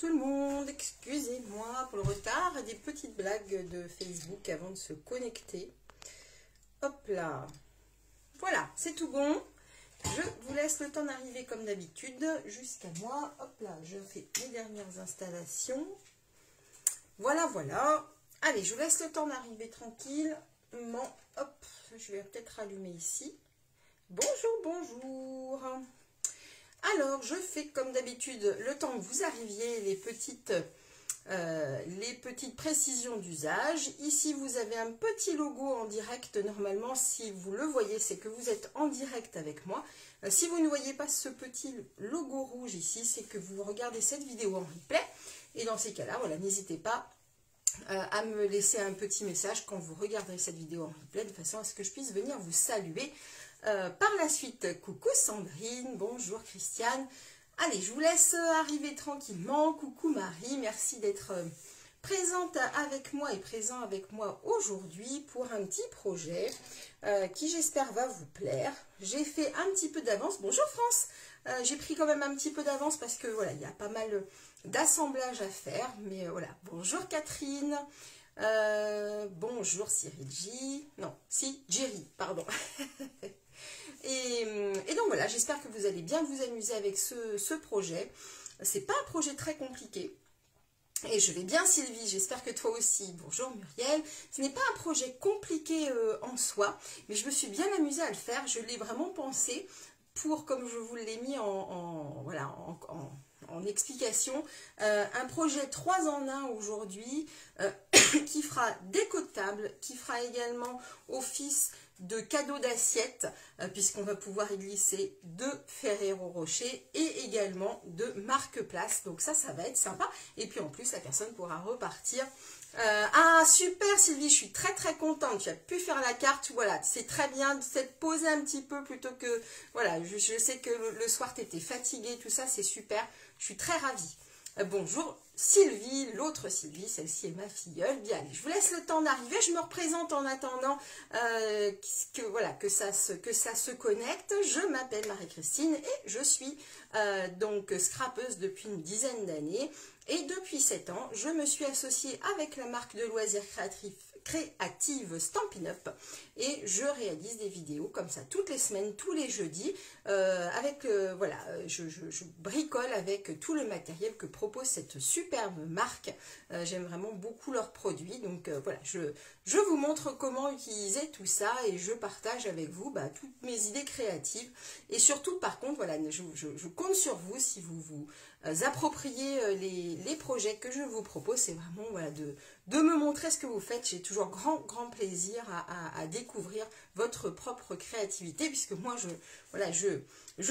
tout le monde, excusez-moi pour le retard, des petites blagues de Facebook avant de se connecter. Hop là, voilà, c'est tout bon. Je vous laisse le temps d'arriver comme d'habitude jusqu'à moi. Hop là, je fais mes dernières installations. Voilà, voilà. Allez, je vous laisse le temps d'arriver tranquille. Hop, je vais peut-être rallumer ici. Bonjour, bonjour. Alors, je fais comme d'habitude, le temps que vous arriviez, les petites précisions d'usage. Ici, vous avez un petit logo en direct. Normalement, si vous le voyez, c'est que vous êtes en direct avec moi. Si vous ne voyez pas ce petit logo rouge ici, c'est que vous regardez cette vidéo en replay. Et dans ces cas-là, voilà, n'hésitez pas à me laisser un petit message quand vous regarderez cette vidéo en replay, de façon à ce que je puisse venir vous saluer par la suite. Coucou Sandrine, bonjour Christiane. Allez, je vous laisse arriver tranquillement. Coucou Marie, merci d'être présente avec moi et présent avec moi aujourd'hui pour un petit projet qui j'espère va vous plaire. J'ai fait un petit peu d'avance. Bonjour France, j'ai pris quand même un petit peu d'avance parce que voilà, il y a pas mal d'assemblage à faire. Mais voilà, bonjour Catherine, bonjour Cyril J. Non, si, Jerry, pardon. Et donc voilà, j'espère que vous allez bien vous amuser avec ce projet. C'est pas un projet très compliqué. Et je vais bien Sylvie, j'espère que toi aussi. Bonjour Muriel. Ce n'est pas un projet compliqué en soi, mais je me suis bien amusée à le faire. Je l'ai vraiment pensé pour, comme je vous l'ai mis en explication, un projet 3 en 1 aujourd'hui qui fera déco de table, qui fera également office de cadeaux d'assiettes, puisqu'on va pouvoir y glisser de Ferrero Rocher et également de marque-place. Donc ça va être sympa. Et puis en plus, la personne pourra repartir. Ah super Sylvie, je suis très très contente. Tu as pu faire la carte. Voilà, c'est très bien de s'être posé un petit peu plutôt que... Voilà, je sais que le soir tu étais fatiguée, tout ça, c'est super. Je suis très ravie. Bonjour Sylvie, l'autre Sylvie, celle-ci est ma filleule. Bien, allez, je vous laisse le temps d'arriver. Je me représente en attendant que ça se connecte. Je m'appelle Marie-Christine et je suis donc scrapeuse depuis une dizaine d'années. Et depuis 7 ans, je me suis associée avec la marque de loisirs créative Stampin' Up et je réalise des vidéos comme ça toutes les semaines, tous les jeudis je bricole avec tout le matériel que propose cette superbe marque. J'aime vraiment beaucoup leurs produits, donc voilà, je vous montre comment utiliser tout ça et je partage avec vous toutes mes idées créatives et surtout par contre voilà, je compte sur vous si vous vous appropriez les projets que je vous propose. C'est vraiment voilà, de me montrer ce que vous faites. J'ai toujours grand plaisir à découvrir votre propre créativité, puisque moi je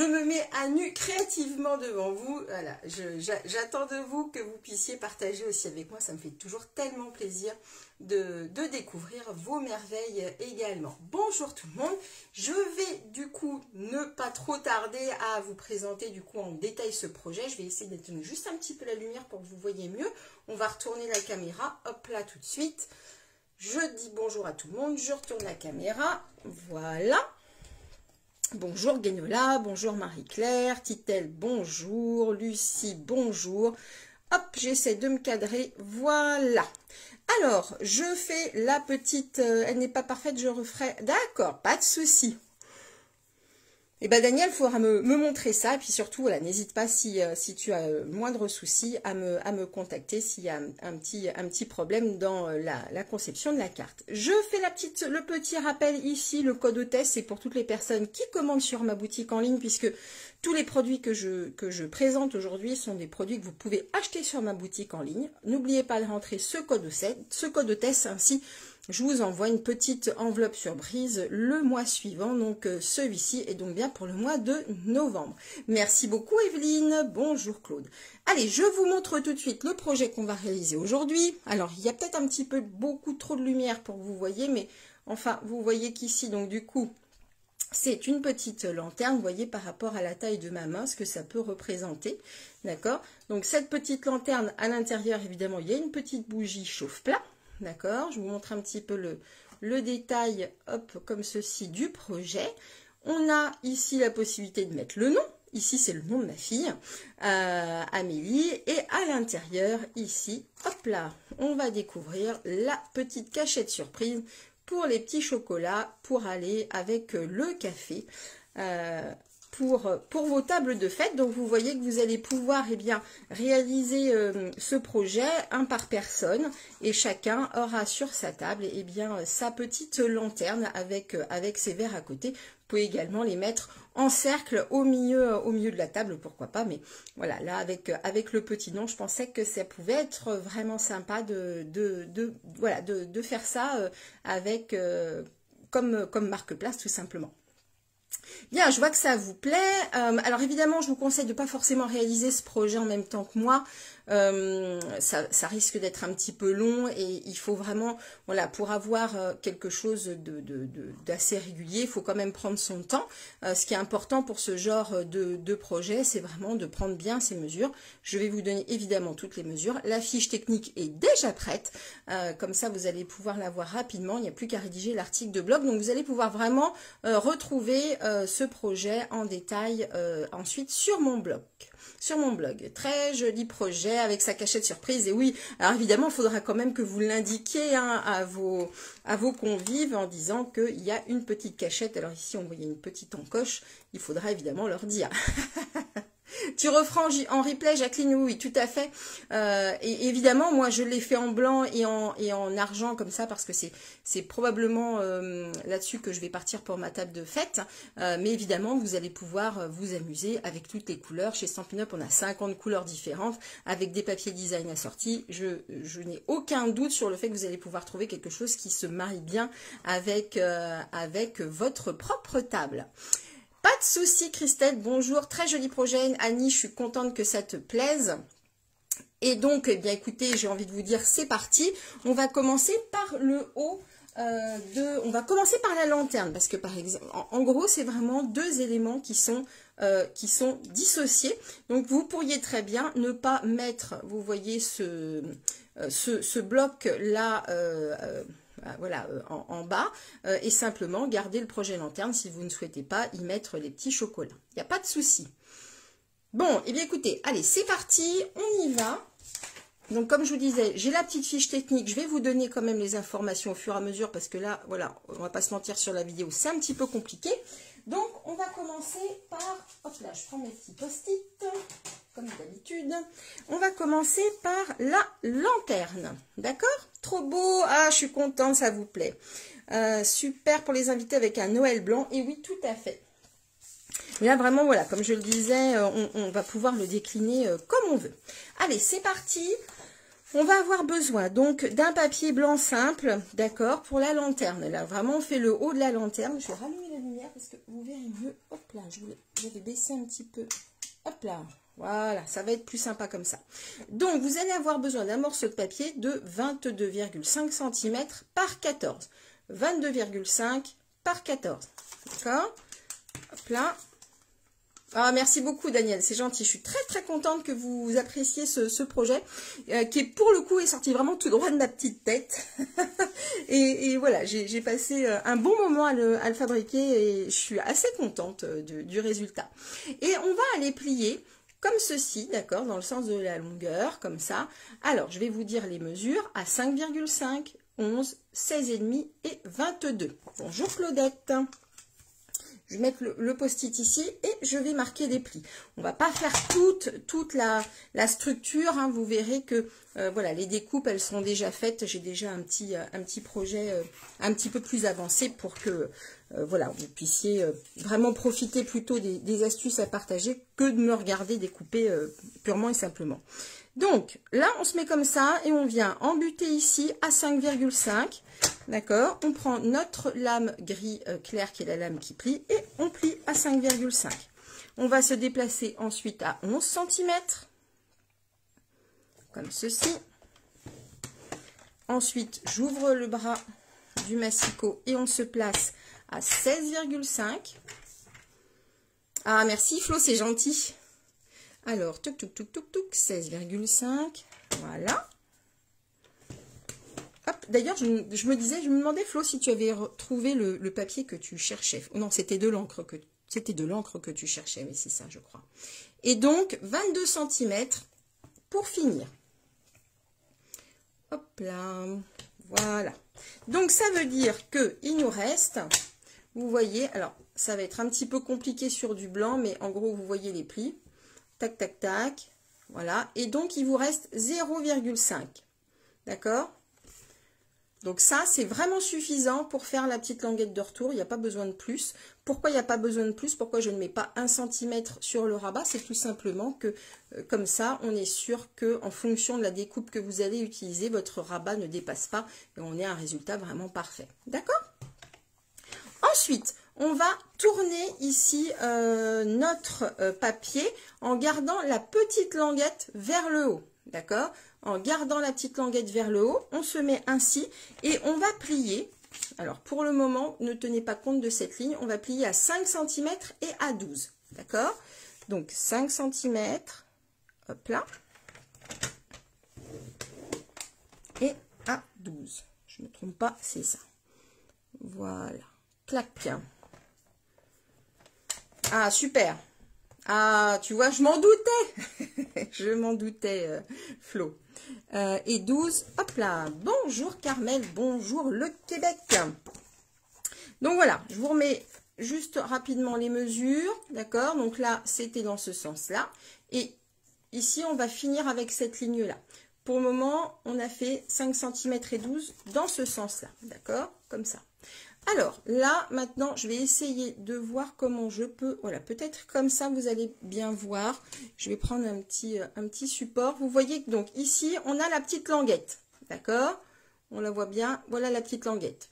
me mets à nu créativement devant vous. Voilà, j'attends de vous que vous puissiez partager aussi avec moi. Ça me fait toujours tellement plaisir de découvrir vos merveilles également. Bonjour tout le monde. Je vais du coup ne pas trop tarder à vous présenter du coup en détail ce projet. Je vais essayer d'éteindre juste un petit peu la lumière pour que vous voyez mieux. On va retourner la caméra. Hop là tout de suite. Je dis bonjour à tout le monde. Je retourne la caméra. Voilà. Bonjour Guénola, bonjour Marie-Claire, Titel, bonjour, Lucie, bonjour. Hop, j'essaie de me cadrer, voilà. Alors, je fais la petite, elle n'est pas parfaite, je referai, d'accord, pas de souci. Et Daniel, il faudra me montrer ça, et puis surtout, voilà, n'hésite pas si tu as moindre souci à me contacter s'il y a un petit problème dans la conception de la carte. Je fais le petit rappel ici, le code hôtesse, c'est pour toutes les personnes qui commandent sur ma boutique en ligne, puisque tous les produits que je présente aujourd'hui sont des produits que vous pouvez acheter sur ma boutique en ligne. N'oubliez pas de rentrer ce code hôtesse, ainsi je vous envoie une petite enveloppe surprise le mois suivant, donc celui-ci est donc bien pour le mois de novembre. Merci beaucoup Evelyne, bonjour Claude. Allez, je vous montre tout de suite le projet qu'on va réaliser aujourd'hui. Alors, il y a peut-être un petit peu beaucoup trop de lumière pour que vous voyez, mais enfin, vous voyez qu'ici, donc du coup, c'est une petite lanterne, vous voyez, par rapport à la taille de ma main, ce que ça peut représenter, d'accord? Donc, cette petite lanterne, à l'intérieur, évidemment, il y a une petite bougie chauffe-plat. D'accord, je vous montre un petit peu le détail, hop, comme ceci, du projet. On a ici la possibilité de mettre le nom Ici, c'est le nom de ma fille, Amélie. Et à l'intérieur, ici, hop là, on va découvrir la petite cachette surprise pour les petits chocolats, pour aller avec le café, pour vos tables de fête. Donc, vous voyez que vous allez pouvoir réaliser ce projet, un par personne, et chacun aura sur sa table sa petite lanterne avec ses verres à côté. Vous pouvez également les mettre en cercle au milieu de la table, pourquoi pas. Mais voilà, là, avec le petit nom, je pensais que ça pouvait être vraiment sympa de faire ça comme marque-place, tout simplement. Bien, je vois que ça vous plaît. Alors évidemment, je vous conseille de ne pas forcément réaliser ce projet en même temps que moi. Ça risque d'être un petit peu long et il faut vraiment, voilà, pour avoir quelque chose d'assez régulier, il faut quand même prendre son temps. Ce qui est important pour ce genre de projet, c'est vraiment de prendre bien ces mesures. Je vais vous donner évidemment toutes les mesures. La fiche technique est déjà prête. Comme ça, vous allez pouvoir la voir rapidement. Il n'y a plus qu'à rédiger l'article de blog. Donc, vous allez pouvoir vraiment retrouver ce projet en détail ensuite sur mon blog. Très joli projet avec sa cachette surprise. Et oui, alors évidemment, il faudra quand même que vous l'indiquiez à vos convives en disant qu'il y a une petite cachette. Alors ici, on voyait une petite encoche. Il faudra évidemment leur dire. Tu referas en replay, Jacqueline? Oui, tout à fait. Et évidemment, moi, je l'ai fait en blanc et en argent comme ça parce que c'est probablement là-dessus que je vais partir pour ma table de fête. Mais évidemment, vous allez pouvoir vous amuser avec toutes les couleurs. Chez Stampin' Up, on a 50 couleurs différentes avec des papiers design assortis. Je n'ai aucun doute sur le fait que vous allez pouvoir trouver quelque chose qui se marie bien avec votre propre table. Pas de souci, Christelle, bonjour, très joli projet. Annie, je suis contente que ça te plaise. Et donc, eh bien écoutez, j'ai envie de vous dire, c'est parti. On va commencer par le haut on va commencer par la lanterne, parce que par exemple, en gros, c'est vraiment deux éléments qui sont dissociés. Donc, vous pourriez très bien ne pas mettre, vous voyez, ce bloc-là, voilà, en bas, et simplement garder le projet lanterne si vous ne souhaitez pas y mettre les petits chocolats. Il n'y a pas de souci. Bon, et bien écoutez, allez, c'est parti, on y va. Donc, comme je vous disais, j'ai la petite fiche technique. Je vais vous donner quand même les informations au fur et à mesure parce que là, voilà, on va pas se mentir sur la vidéo, c'est un petit peu compliqué. Donc, on va commencer par, hop là, je prends mes petits post-it, comme d'habitude. On va commencer par la lanterne, d'accord? Trop beau, ah, je suis contente, ça vous plaît. Super pour les invités avec un Noël blanc, et oui, tout à fait. Mais là, vraiment, voilà, comme je le disais, on va pouvoir le décliner comme on veut. Allez, c'est parti. On va avoir besoin donc d'un papier blanc simple, d'accord, pour la lanterne. Là, vraiment, on fait le haut de la lanterne. Je vais rallumer la lumière parce que vous verrez mieux. Hop là, je vais baisser un petit peu. Hop là, voilà, ça va être plus sympa comme ça. Donc, vous allez avoir besoin d'un morceau de papier de 22,5 cm par 14. 22,5 par 14, d'accord? Hop là. Ah, merci beaucoup Daniel, c'est gentil. Je suis très très contente que vous appréciez ce projet qui pour le coup est sorti vraiment tout droit de ma petite tête. et voilà, j'ai passé un bon moment à le fabriquer et je suis assez contente du résultat. Et on va aller plier comme ceci, d'accord, dans le sens de la longueur, comme ça. Alors, je vais vous dire les mesures à 5,5, 11, 16,5 et 22. Bonjour Claudette. Je vais mettre le post-it ici et je vais marquer les plis. On va pas faire toute la structure, hein. Vous verrez que voilà, les découpes, elles sont déjà faites. J'ai déjà un petit projet un petit peu plus avancé pour que voilà, vous puissiez vraiment profiter plutôt des astuces à partager que de me regarder découper purement et simplement. Donc, là, on se met comme ça et on vient embuter ici à 5,5. D'accord? On prend notre lame gris clair qui est la lame qui plie et on plie à 5,5. On va se déplacer ensuite à 11 cm. Comme ceci. Ensuite, j'ouvre le bras du massicot et on se place à 16,5. Ah, merci Flo, c'est gentil. Alors, 16,5, voilà. Hop, d'ailleurs, je me demandais, Flo, si tu avais trouvé le papier que tu cherchais. Oh non, c'était de l'encre que C'était de l'encre que tu cherchais, mais c'est ça, je crois. Et donc, 22 cm pour finir. Hop là, voilà. Donc, ça veut dire qu'il nous reste, vous voyez, alors, ça va être un petit peu compliqué sur du blanc, mais en gros, vous voyez les plis. Tac, tac, tac. Voilà. Et donc, il vous reste 0,5. D'accord? Donc ça, c'est vraiment suffisant pour faire la petite languette de retour. Il n'y a pas besoin de plus. Pourquoi il n'y a pas besoin de plus? Pourquoi je ne mets pas 1 cm sur le rabat? C'est tout simplement que, comme ça, on est sûr que en fonction de la découpe que vous allez utiliser, votre rabat ne dépasse pas et on ait un résultat vraiment parfait. D'accord? Ensuite, on va tourner ici notre papier en gardant la petite languette vers le haut. D'accord? En gardant la petite languette vers le haut, on se met ainsi et on va plier. Alors, pour le moment, ne tenez pas compte de cette ligne. On va plier à 5 cm et à 12. D'accord? Donc, 5 cm, hop là, et à 12. Je ne me trompe pas, c'est ça. Voilà. Clac. Ah, super. Ah, tu vois, je m'en doutais. Je m'en doutais, Flo. Et 12, hop là. Bonjour Carmel, bonjour le Québec. Donc voilà, je vous remets juste rapidement les mesures. D'accord? Donc là, c'était dans ce sens-là. Et ici, on va finir avec cette ligne-là. Pour le moment, on a fait 5 cm et 12 dans ce sens-là. D'accord? Comme ça. Alors, là, maintenant, je vais essayer de voir comment je peux... Voilà, peut-être comme ça, vous allez bien voir. Je vais prendre un petit support. Vous voyez que, donc, ici, on a la petite languette. D'accord? On la voit bien. Voilà la petite languette.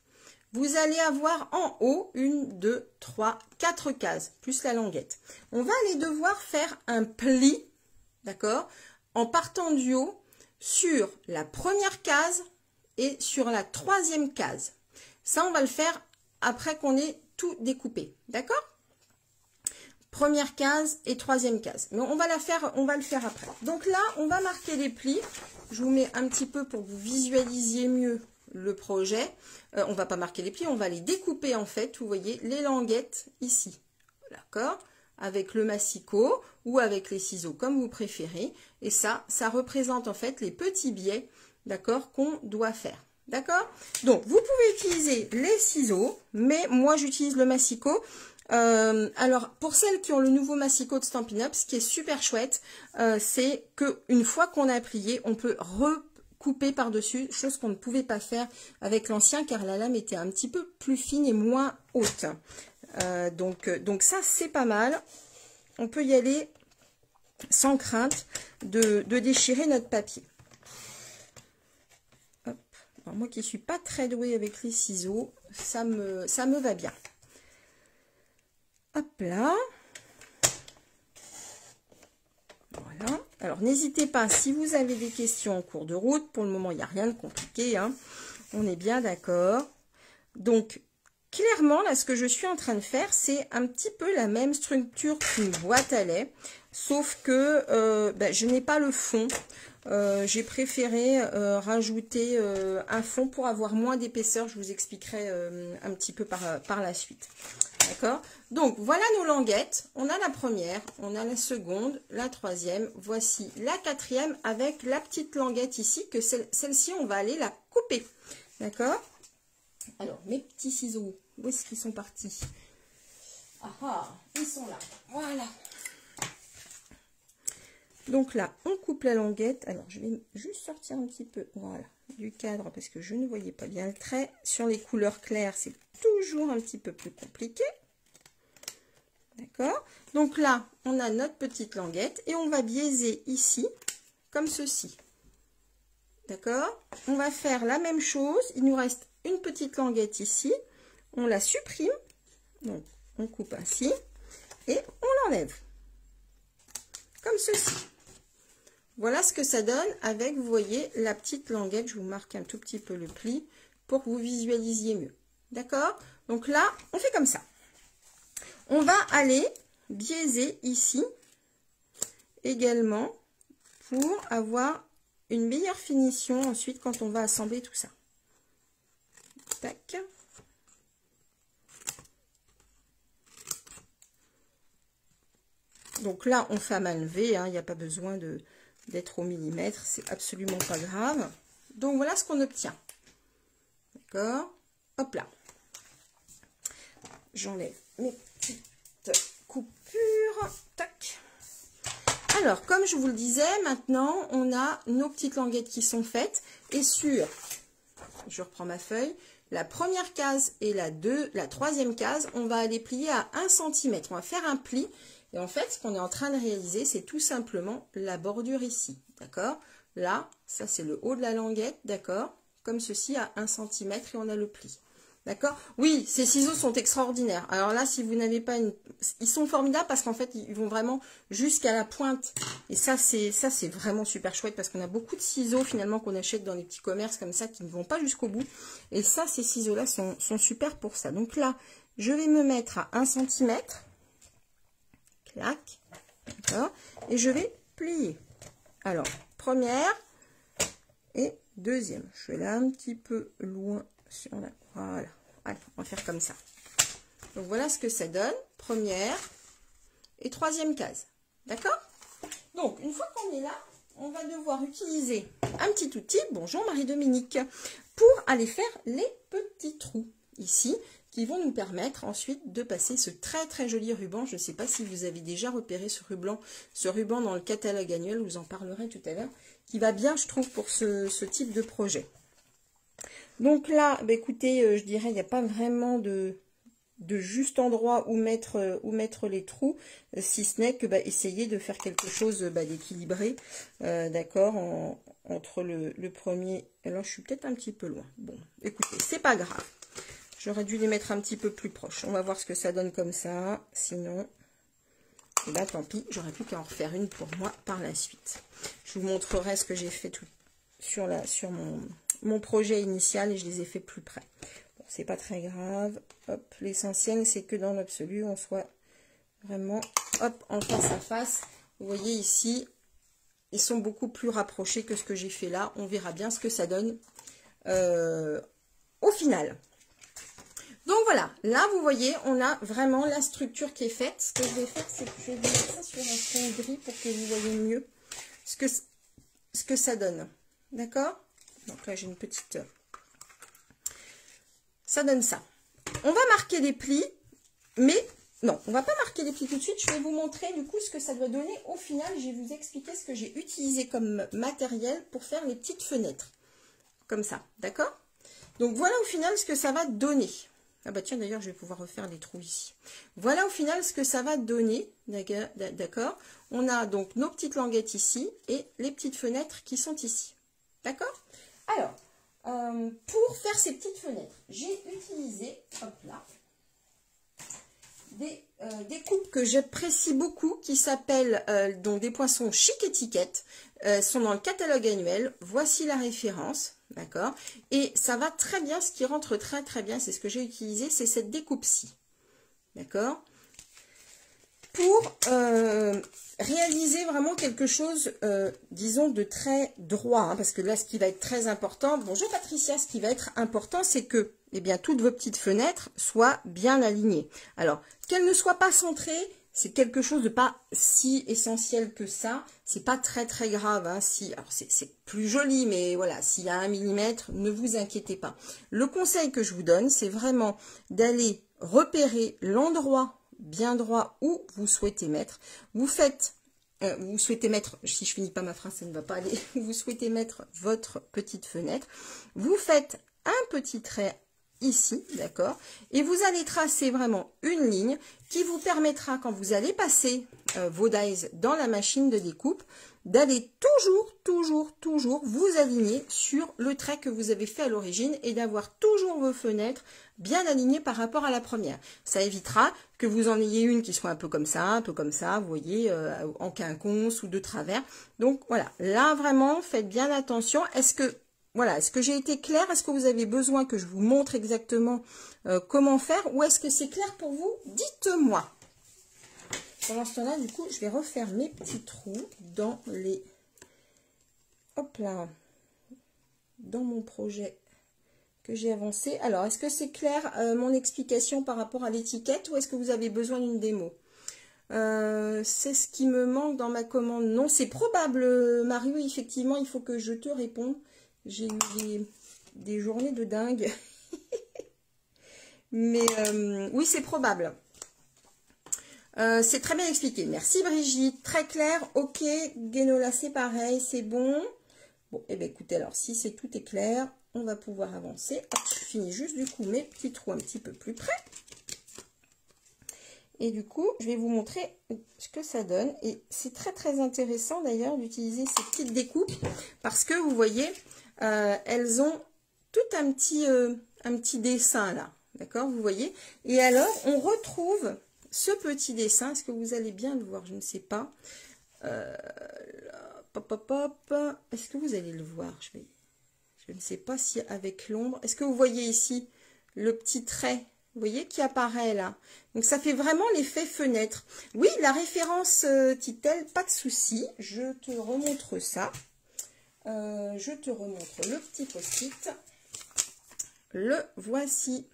Vous allez avoir en haut 1, 2, 3, 4 cases, plus la languette. On va aller devoir faire un pli, d'accord? En partant du haut sur la première case et sur la troisième case. Ça, on va le faire après qu'on ait tout découpé. D'accord? Première case et troisième case. Mais on va le faire après. Donc là, on va marquer les plis. Je vous mets un petit peu pour que vous visualisiez mieux le projet. On va pas marquer les plis, on va les découper en fait. Vous voyez les languettes ici. D'accord? Avec le massicot ou avec les ciseaux comme vous préférez. Et ça représente en fait les petits biais, d'accord, qu'on doit faire. D'accord? Donc, vous pouvez utiliser les ciseaux, mais moi, j'utilise le massicot. Alors, pour celles qui ont le nouveau massicot de Stampin' Up, ce qui est super chouette, c'est qu'une fois qu'on a plié, on peut recouper par-dessus, chose qu'on ne pouvait pas faire avec l'ancien, car la lame était un petit peu plus fine et moins haute. Donc ça, c'est pas mal. On peut y aller sans crainte de déchirer notre papier. Alors, moi qui ne suis pas très douée avec les ciseaux, ça me va bien. Hop là. Voilà. Alors, n'hésitez pas, si vous avez des questions en cours de route, pour le moment, il n'y a rien de compliqué, hein. On est bien d'accord. Donc, clairement, là, ce que je suis en train de faire, c'est un petit peu la même structure qu'une boîte à lait, sauf que je n'ai pas le fond. J'ai préféré rajouter un fond pour avoir moins d'épaisseur. Je vous expliquerai un petit peu par la suite. D'accord? Donc, voilà nos languettes. On a la première, on a la seconde, la troisième. Voici la quatrième avec la petite languette ici, que celle-ci, on va aller la couper. D'accord? Alors, mes petits ciseaux, où est-ce qu'ils sont partis? Ah ah, ils sont là. Voilà. Donc là, on coupe la languette. Alors, je vais juste sortir un petit peu, voilà, du cadre parce que je ne voyais pas bien le trait. Sur les couleurs claires, c'est toujours un petit peu plus compliqué. D'accord? Donc là, on a notre petite languette et on va biaiser ici, comme ceci. D'accord? On va faire la même chose. Il nous reste une petite languette ici. On la supprime. Donc, on coupe ainsi et on l'enlève. Comme ceci. Voilà ce que ça donne avec, vous voyez, la petite languette. Je vous marque un tout petit peu le pli pour que vous visualisiez mieux. D'accord? Donc là, on fait comme ça. On va aller biaiser ici également pour avoir une meilleure finition ensuite quand on va assembler tout ça. Tac. Donc là, on fait à main levée, hein, il n'y a pas besoin d'être au millimètre, c'est absolument pas grave. Donc voilà ce qu'on obtient. D'accord? Hop là. J'enlève mes petites coupures. Tac. Alors, comme je vous le disais, maintenant, on a nos petites languettes qui sont faites. Et sur, je reprends ma feuille, la première case et la troisième case, on va aller plier à 1 cm. On va faire un pli. Et en fait, ce qu'on est en train de réaliser, c'est tout simplement la bordure ici. D'accord? Là, ça c'est le haut de la languette, d'accord? Comme ceci à 1 cm et on a le pli. D'accord? Oui, ces ciseaux sont extraordinaires. Alors là, si vous n'avez pas une... Ils sont formidables parce qu'en fait, ils vont vraiment jusqu'à la pointe. Et ça, c'est vraiment super chouette parce qu'on a beaucoup de ciseaux finalement qu'on achète dans les petits commerces comme ça qui ne vont pas jusqu'au bout. Et ça, ces ciseaux-là sont super pour ça. Donc là, je vais me mettre à 1 cm. Clac. D'accord? Et je vais plier. Alors, première et deuxième. Je vais là un petit peu loin sur la... Voilà. Allez, on va faire comme ça. Donc voilà ce que ça donne. Première et troisième case. D'accord? Donc, une fois qu'on est là, on va devoir utiliser un petit outil, bonjour Marie-Dominique, pour aller faire les petits trous ici, qui vont nous permettre ensuite de passer ce très très joli ruban. Je ne sais pas si vous avez déjà repéré ce ruban dans le catalogue annuel, je vous en parlerai tout à l'heure, qui va bien, je trouve, pour ce type de projet. Donc là, bah écoutez, je dirais, il n'y a pas vraiment de juste endroit où mettre les trous, si ce n'est que essayer de faire quelque chose d'équilibré, d'accord, entre le premier. Alors, je suis peut-être un petit peu loin. Bon, écoutez, c'est pas grave. J'aurais dû les mettre un petit peu plus proches. On va voir ce que ça donne comme ça. Sinon, eh ben, tant pis, j'aurais pu qu'en refaire une pour moi par la suite. Je vous montrerai ce que j'ai fait tout sur mon projet initial et je les ai fait plus près. Bon, c'est pas très grave. Hop, l'essentiel, c'est que dans l'absolu, on soit vraiment hop, en face à face. Vous voyez ici, ils sont beaucoup plus rapprochés que ce que j'ai fait là. On verra bien ce que ça donne au final. Donc voilà, là vous voyez, on a vraiment la structure qui est faite. Ce que je vais faire, c'est que je vais mettre ça sur un fond gris pour que vous voyez mieux ce que ça donne. D'accord? Donc là, j'ai une petite... Ça donne ça. On va marquer les plis, mais non, on va pas marquer les plis tout de suite. Je vais vous montrer du coup ce que ça doit donner. Au final, je vais vous expliquer ce que j'ai utilisé comme matériel pour faire les petites fenêtres. Comme ça, d'accord? Donc voilà au final ce que ça va donner. Ah bah tiens, d'ailleurs, je vais pouvoir refaire les trous ici. Voilà au final ce que ça va donner, d'accord? On a donc nos petites languettes ici et les petites fenêtres qui sont ici. D'accord? Alors, pour faire ces petites fenêtres, j'ai utilisé, hop là, des coupes que j'apprécie beaucoup, qui s'appellent donc des poinçons chic étiquette, sont dans le catalogue annuel. Voici la référence, d'accord? Et ça va très bien, ce qui rentre très très bien, c'est ce que j'ai utilisé, c'est cette découpe-ci, d'accord? Pour réaliser vraiment quelque chose, disons, de très droit, hein, parce que là, ce qui va être très important, bonjour Patricia, ce qui va être important, c'est que, eh bien, toutes vos petites fenêtres soient bien alignées. Alors, qu'elles ne soient pas centrées, c'est quelque chose de pas si essentiel que ça, c'est pas très très grave, hein, alors c'est plus joli, mais voilà, s'il y a 1 millimètre, ne vous inquiétez pas. Le conseil que je vous donne, c'est vraiment d'aller repérer l'endroit bien droit où vous souhaitez mettre. Vous souhaitez mettre, si je finis pas ma phrase, ça ne va pas aller, vous souhaitez mettre votre petite fenêtre. Vous faites un petit trait ici, d'accord? Et vous allez tracer vraiment une ligne qui vous permettra, quand vous allez passer vos dies dans la machine de découpe, d'aller toujours vous aligner sur le trait que vous avez fait à l'origine et d'avoir toujours vos fenêtres bien alignées par rapport à la première. Ça évitera que vous en ayez une qui soit un peu comme ça, vous voyez, en quinconce ou de travers. Donc voilà, là vraiment, faites bien attention. Est-ce que j'ai été claire? Est-ce que vous avez besoin que je vous montre exactement comment faire? Ou est-ce que c'est clair pour vous? Dites-moi. Pendant ce temps-là, du coup, je vais refaire mes petits trous dans les... Hop là. Dans mon projet que j'ai avancé. Alors, est-ce que c'est clair mon explication par rapport à l'étiquette ou est-ce que vous avez besoin d'une démo? C'est ce qui me manque dans ma commande. Non, c'est probable, Mario, effectivement, il faut que je te réponde. J'ai eu des journées de dingue. Mais oui, c'est probable. C'est très bien expliqué. Merci Brigitte. Très clair. Ok. Guénola, c'est pareil. C'est bon. Bon, eh bien écoutez, alors si c'est tout est clair, on va pouvoir avancer. Hop, je finis juste du coup mes petits trous un petit peu plus près. Et du coup, je vais vous montrer ce que ça donne. Et c'est très très intéressant d'ailleurs d'utiliser ces petites découpes parce que vous voyez, elles ont tout un petit dessin là. D'accord, vous voyez. Et alors, on retrouve ce petit dessin. Est-ce que vous allez bien le voir? Je ne sais pas. Pop, pop, pop. Est-ce que vous allez le voir? Je ne sais pas si avec l'ombre. Est-ce que vous voyez ici le petit trait? Vous voyez qui apparaît là. Donc ça fait vraiment l'effet fenêtre. Oui, la référence Titel, pas de souci. Je te remontre ça. Je te remontre le petit post-it. Le voici.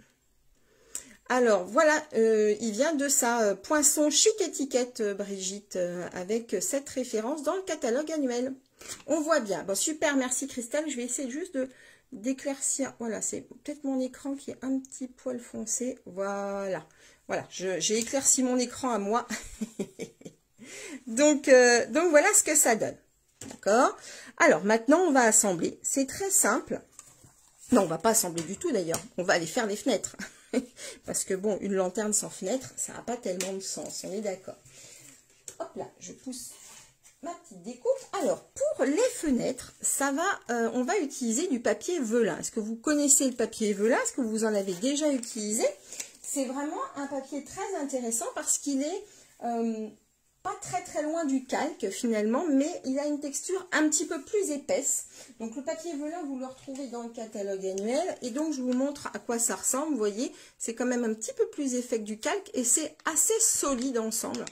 Alors voilà, il vient de ça. Poinçon chic étiquette, Brigitte, avec cette référence dans le catalogue annuel. On voit bien. Bon, super, merci Christelle. Je vais essayer juste d'éclaircir. Voilà, c'est peut-être mon écran qui est un petit poil foncé. Voilà, voilà, j'ai éclairci mon écran à moi. donc voilà ce que ça donne. D'accord? Alors maintenant, on va assembler. C'est très simple. Non, on va pas assembler du tout d'ailleurs. On va aller faire les fenêtres. Parce que bon, une lanterne sans fenêtre, ça n'a pas tellement de sens. On est d'accord. Hop là, je pousse ma petite découpe. Alors, pour les fenêtres, ça va, on va utiliser du papier velin. Est-ce que vous connaissez le papier velin? Est-ce que vous en avez déjà utilisé? C'est vraiment un papier très intéressant parce qu'il est pas très très loin du calque finalement, mais il a une texture un petit peu plus épaisse. Donc le papier velin, vous le retrouvez dans le catalogue annuel. Et donc je vous montre à quoi ça ressemble. Vous voyez, c'est quand même un petit peu plus épais que du calque et c'est assez solide ensemble.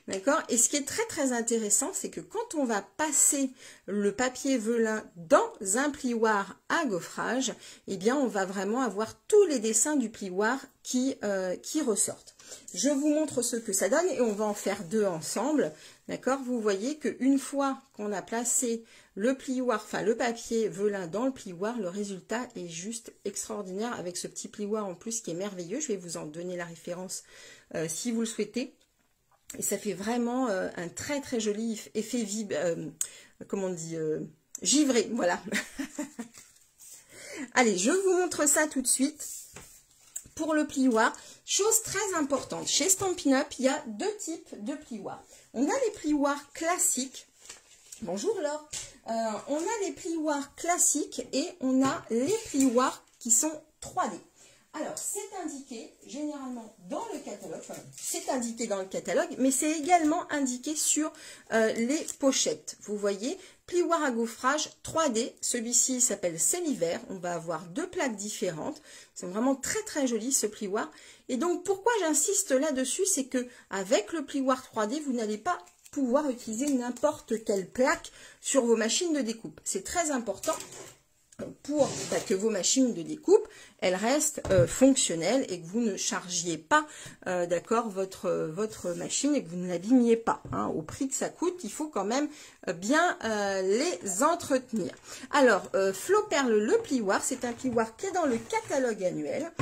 D'accord? Et ce qui est très très intéressant, c'est que quand on va passer le papier velin dans un plioir à gaufrage, eh bien on va vraiment avoir tous les dessins du plioir qui ressortent. Je vous montre ce que ça donne et on va en faire deux ensemble. D'accord? Vous voyez qu'une fois qu'on a placé le plioir, enfin le papier velin dans le plioir, le résultat est juste extraordinaire avec ce petit plioir en plus qui est merveilleux. Je vais vous en donner la référence si vous le souhaitez. Et ça fait vraiment un très très joli effet comment on dit, givré, voilà. Allez, je vous montre ça tout de suite. Pour le plioir, chose très importante, chez Stampin' Up, il y a deux types de plioirs. On a les plioirs classiques. Bonjour Laure. On a les plioirs classiques et on a les plioirs qui sont 3D. Alors, c'est indiqué généralement dans le catalogue, enfin, c'est indiqué dans le catalogue, mais c'est également indiqué sur les pochettes. Vous voyez, plioir à gaufrage 3D, celui-ci s'appelle C'est l'hiver, on va avoir deux plaques différentes, c'est vraiment très très joli ce plioir. Et donc, pourquoi j'insiste là-dessus, c'est que avec le plioir 3D, vous n'allez pas pouvoir utiliser n'importe quelle plaque sur vos machines de découpe. C'est très important pour que vos machines de découpe, elles restent fonctionnelles et que vous ne chargiez pas d'accord votre machine et que vous ne l'abîmiez pas. Hein. Au prix que ça coûte, il faut quand même bien les entretenir. Alors, Flo Perle le plioir, c'est un plioir qui est dans le catalogue annuel,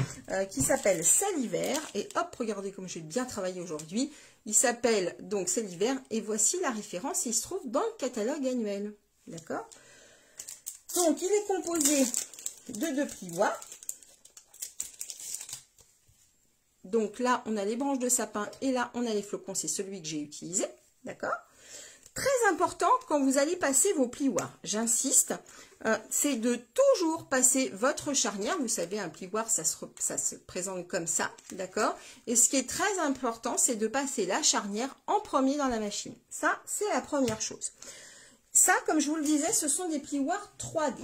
qui s'appelle C'est l'hiver. Et hop, regardez comme j'ai bien travaillé aujourd'hui. Il s'appelle donc C'est l'hiver et voici la référence, il se trouve dans le catalogue annuel. D'accord ? Donc, il est composé de deux plioirs. Donc là, on a les branches de sapin et là, on a les flocons. C'est celui que j'ai utilisé. D'accord? Très important quand vous allez passer vos plioirs. J'insiste, c'est de toujours passer votre charnière. Vous savez, un plioir, ça se présente comme ça. D'accord? Et ce qui est très important, c'est de passer la charnière en premier dans la machine. Ça, c'est la première chose. Ça, comme je vous le disais, ce sont des plioirs 3D.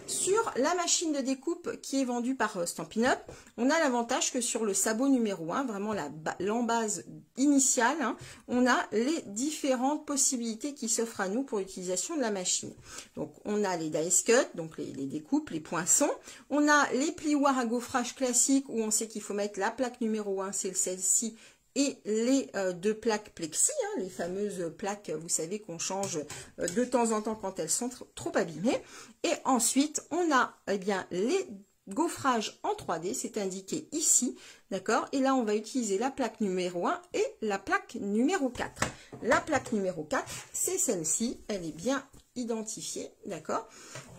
Sur la machine de découpe qui est vendue par Stampin' Up, on a l'avantage que sur le sabot numéro 1, vraiment l'embase initiale, hein, on a les différentes possibilités qui s'offrent à nous pour l'utilisation de la machine. Donc, on a les dice cut, donc les découpes, les poinçons. On a les plioirs à gaufrage classiques où on sait qu'il faut mettre la plaque numéro 1, c'est celle-ci, et les deux plaques plexi, hein, les fameuses plaques, vous savez, qu'on change de temps en temps quand elles sont trop abîmées. Et ensuite, on a eh bien les gaufrages en 3D, c'est indiqué ici, d'accord? Et là, on va utiliser la plaque numéro 1 et la plaque numéro 4. La plaque numéro 4, c'est celle-ci, elle est bien identifiée, d'accord?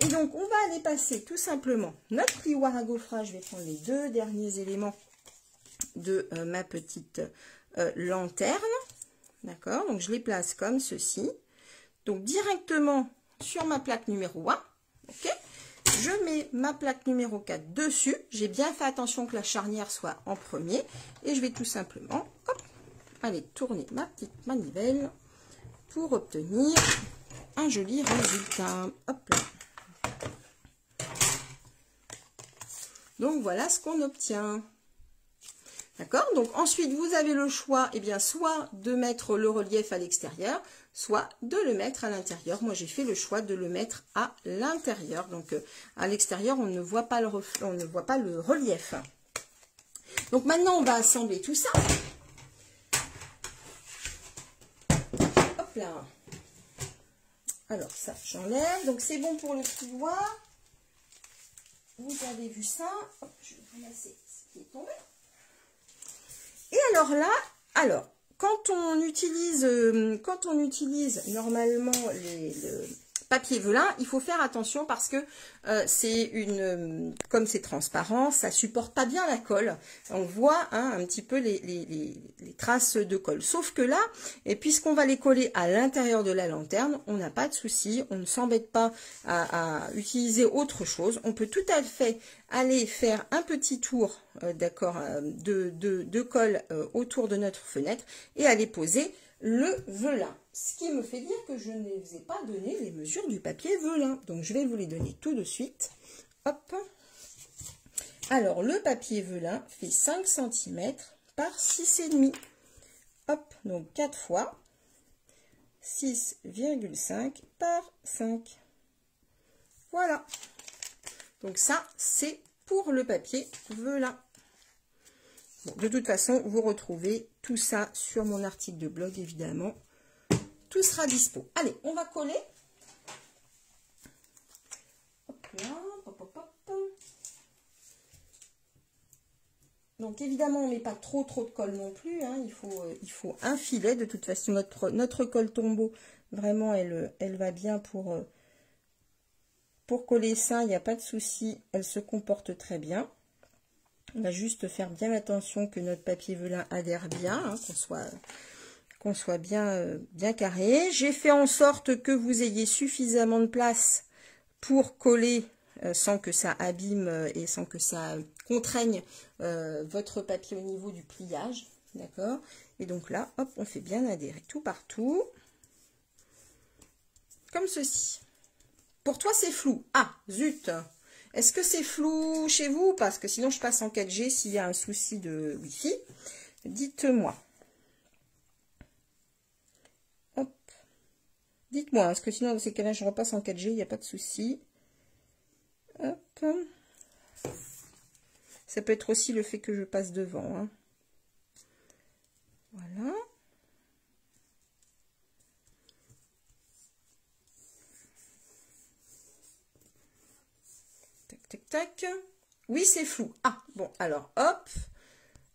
Et donc, on va aller passer tout simplement notre plioir à gaufrage. Je vais prendre les deux derniers éléments de ma petite lanterne, d'accord? Donc, je les place comme ceci. Donc, directement sur ma plaque numéro 1, ok? Je mets ma plaque numéro 4 dessus. J'ai bien fait attention que la charnière soit en premier. Et je vais tout simplement, hop, aller tourner ma petite manivelle pour obtenir un joli résultat. Hop là. Donc, voilà ce qu'on obtient. D'accord? Donc, ensuite, vous avez le choix, eh bien, soit de mettre le relief à l'extérieur, soit de le mettre à l'intérieur. Moi, j'ai fait le choix de le mettre à l'intérieur. Donc, à l'extérieur, on ne voit pas le reflet, on ne voit pas le relief. Donc, maintenant, on va assembler tout ça. Hop là. Alors, ça, j'enlève. Donc, c'est bon pour le plioir. Vous avez vu ça. Hop, je vais ramasser ce qui est tombé. Et alors là, quand on utilise normalement le papier velin, il faut faire attention parce que comme c'est transparent, ça supporte pas bien la colle. On voit hein, un petit peu les traces de colle. Sauf que là, et puisqu'on va les coller à l'intérieur de la lanterne, on n'a pas de souci, on ne s'embête pas à utiliser autre chose. On peut tout à fait aller faire un petit tour, d'accord, de colle autour de notre fenêtre et aller poser le velin. Ce qui me fait dire que je ne vous ai pas donné les mesures du papier velin. Donc, je vais vous les donner tout de suite. Hop. Alors, le papier velin fait 5 cm par 6,5. Hop, donc 4 fois 6,5 par 5. Voilà. Donc, ça, c'est pour le papier velin. Bon, de toute façon, vous retrouvez tout ça sur mon article de blog, évidemment. Tout sera dispo. Allez, on va coller. Hop là, hop, hop, hop. Donc, évidemment, on ne met pas trop de colle non plus. Hein. Il faut un filet. De toute façon, notre colle tombeau, vraiment, elle va bien pour coller ça. Il n'y a pas de souci. Elle se comporte très bien. On va juste faire bien attention que notre papier velin adhère bien, hein, qu'on soit bien, bien carré. J'ai fait en sorte que vous ayez suffisamment de place pour coller sans que ça abîme et sans que ça contraigne votre papier au niveau du pliage. D'accord? Et donc là, hop, on fait bien adhérer tout partout. Comme ceci. Pour toi, c'est flou. Ah, zut! Est-ce que c'est flou chez vous? Parce que sinon, je passe en 4G s'il y a un souci de Wi-Fi. Dites-moi. Hop. Dites-moi, parce que sinon, dans ces cas-là, je repasse en 4G, il n'y a pas de souci. Hop. Ça peut être aussi le fait que je passe devant. Hein. Voilà. Tac, tac. Oui, c'est flou. Ah, bon, alors, hop.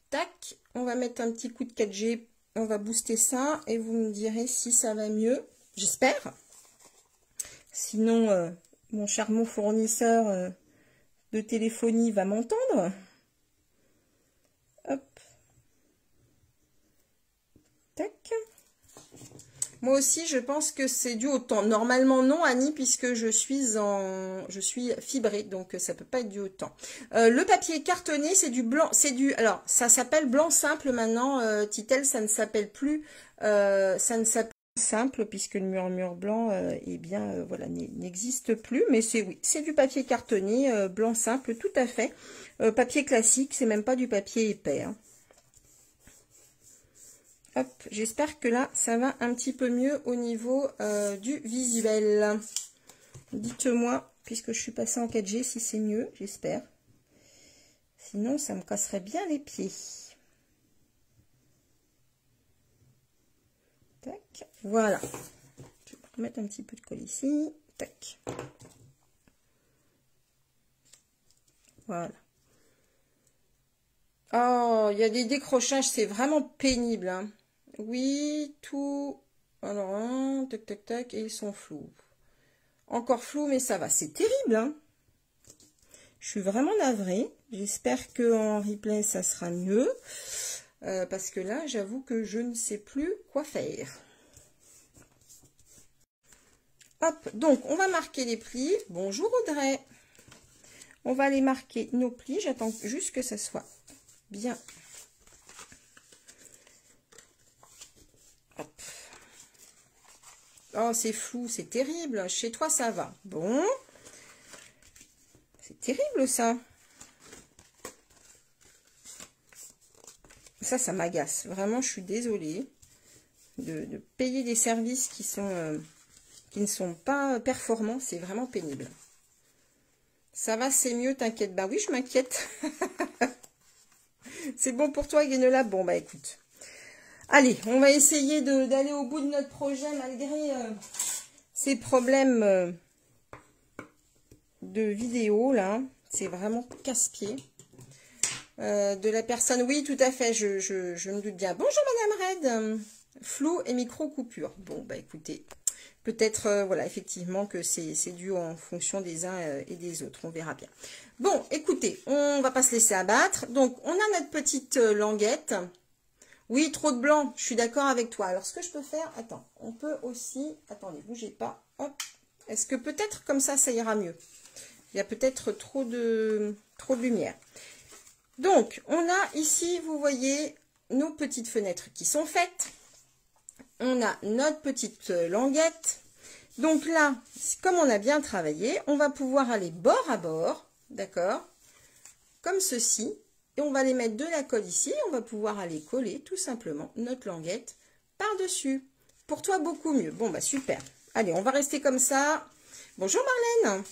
Tac. On va mettre un petit coup de 4G. On va booster ça et vous me direz si ça va mieux. J'espère. Sinon, mon charmant fournisseur de téléphonie va m'entendre. Hop. Tac. Moi aussi, je pense que c'est dû au temps. Normalement, non, Annie, puisque je suis fibrée, donc ça peut pas être dû au temps. Le papier cartonné, c'est du blanc, alors, ça s'appelle blanc simple maintenant, Titel, ça ne s'appelle plus, simple, puisque le murmure blanc, eh bien, voilà, n'existe plus, mais oui, c'est du papier cartonné, blanc simple, tout à fait. Papier classique, c'est même pas du papier épais, hein. Hop, j'espère que là, ça va un petit peu mieux au niveau du visuel. Dites-moi, puisque je suis passée en 4G, si c'est mieux, j'espère. Sinon, ça me casserait bien les pieds. tac, voilà. Je vais remettre un petit peu de colle ici, tac. Voilà. Oh, il y a des décrochages, c'est vraiment pénible, hein. Oui, tout. Alors, hein, tac, tac, tac, et ils sont flous. Encore flou, mais ça va. C'est terrible, hein. Je suis vraiment navrée. J'espère qu'en replay, ça sera mieux. Parce que là, j'avoue que je ne sais plus quoi faire. Hop, donc, on va marquer les plis. Bonjour Audrey. On va aller marquer nos plis. J'attends juste que ça soit bien. Hop. Oh, c'est flou, c'est terrible. Chez toi, ça va. Bon. C'est terrible, ça. Ça m'agace. Vraiment, je suis désolée de payer des services qui ne sont pas performants. C'est vraiment pénible. Ça va, c'est mieux, t'inquiète. Bah oui, je m'inquiète. C'est bon pour toi, Guénola? Bon, bah écoute. Allez, on va essayer d'aller au bout de notre projet malgré ces problèmes de vidéo, là. C'est vraiment casse-pied. De la personne, oui, tout à fait, je me doute bien. Bonjour, Madame Red. Flou et micro-coupure. Bon, bah écoutez, peut-être, voilà, effectivement, que c'est dû en fonction des uns et des autres. On verra bien. Bon, écoutez, on va pas se laisser abattre. Donc, on a notre petite languette. Oui, trop de blanc, je suis d'accord avec toi. Alors, ce que je peux faire, attends, on peut aussi... Attendez, bougez pas. Hop. Est-ce que peut-être comme ça ira mieux? Il y a peut-être trop de lumière. Donc, on a ici, vous voyez, nos petites fenêtres qui sont faites. On a notre petite languette. Donc là, comme on a bien travaillé, on va pouvoir aller bord à bord, d'accord? Comme ceci. Et on va les mettre de la colle ici. On va pouvoir aller coller tout simplement notre languette par-dessus. Pour toi, beaucoup mieux. Bon, bah super. Allez, on va rester comme ça. Bonjour Marlène.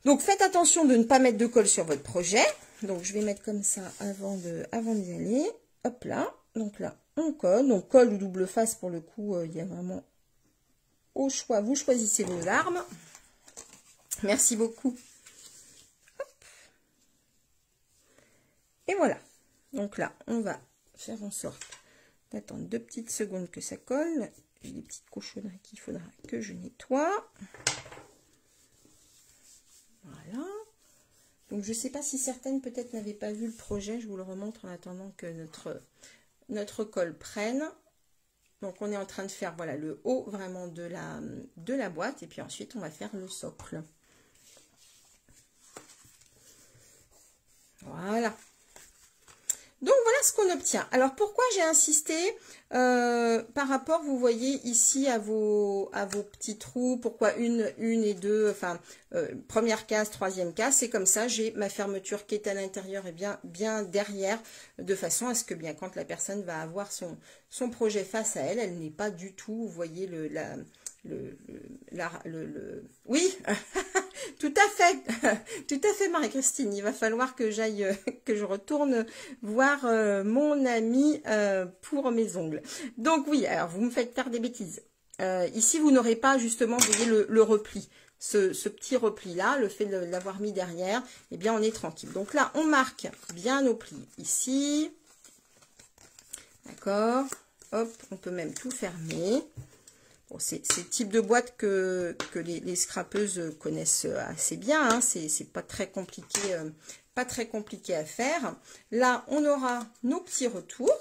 Donc, faites attention de ne pas mettre de colle sur votre projet. Donc, je vais mettre comme ça avant d'y aller. Hop là. Donc là, on colle. Donc, colle ou double face, pour le coup, il y a vraiment au choix. Vous choisissez vos armes. Merci beaucoup. Hop. Et voilà. Donc là, on va faire en sorte d'attendre 2 petites secondes que ça colle. J'ai des petites cochonneries qu'il faudra que je nettoie. Voilà. Donc, je ne sais pas si certaines peut-être n'avaient pas vu le projet. Je vous le remontre en attendant que notre colle prenne. Donc, on est en train de faire, voilà, le haut vraiment de la boîte. Et puis ensuite, on va faire le socle. Voilà. Donc, voilà ce qu'on obtient. Alors, pourquoi j'ai insisté par rapport, vous voyez, ici à vos petits trous, pourquoi une et deux, enfin, première case, troisième case, c'est comme ça, j'ai ma fermeture qui est à l'intérieur et bien derrière, de façon à ce que, bien, quand la personne va avoir son projet face à elle, elle n'est pas du tout, vous voyez, oui, tout à fait Marie-Christine, il va falloir que que je retourne voir mon ami pour mes ongles. Donc oui, alors vous me faites faire des bêtises. Ici, vous n'aurez pas justement, vous voyez, le repli. Ce petit repli-là, le fait de l'avoir mis derrière, eh bien, on est tranquille. Donc là, on marque bien nos plis ici. D'accord. Hop, on peut même tout fermer. Bon, c'est le type de boîte que les scrapeuses connaissent assez bien. Hein. C'est pas très compliqué à faire. Là, on aura nos petits retours.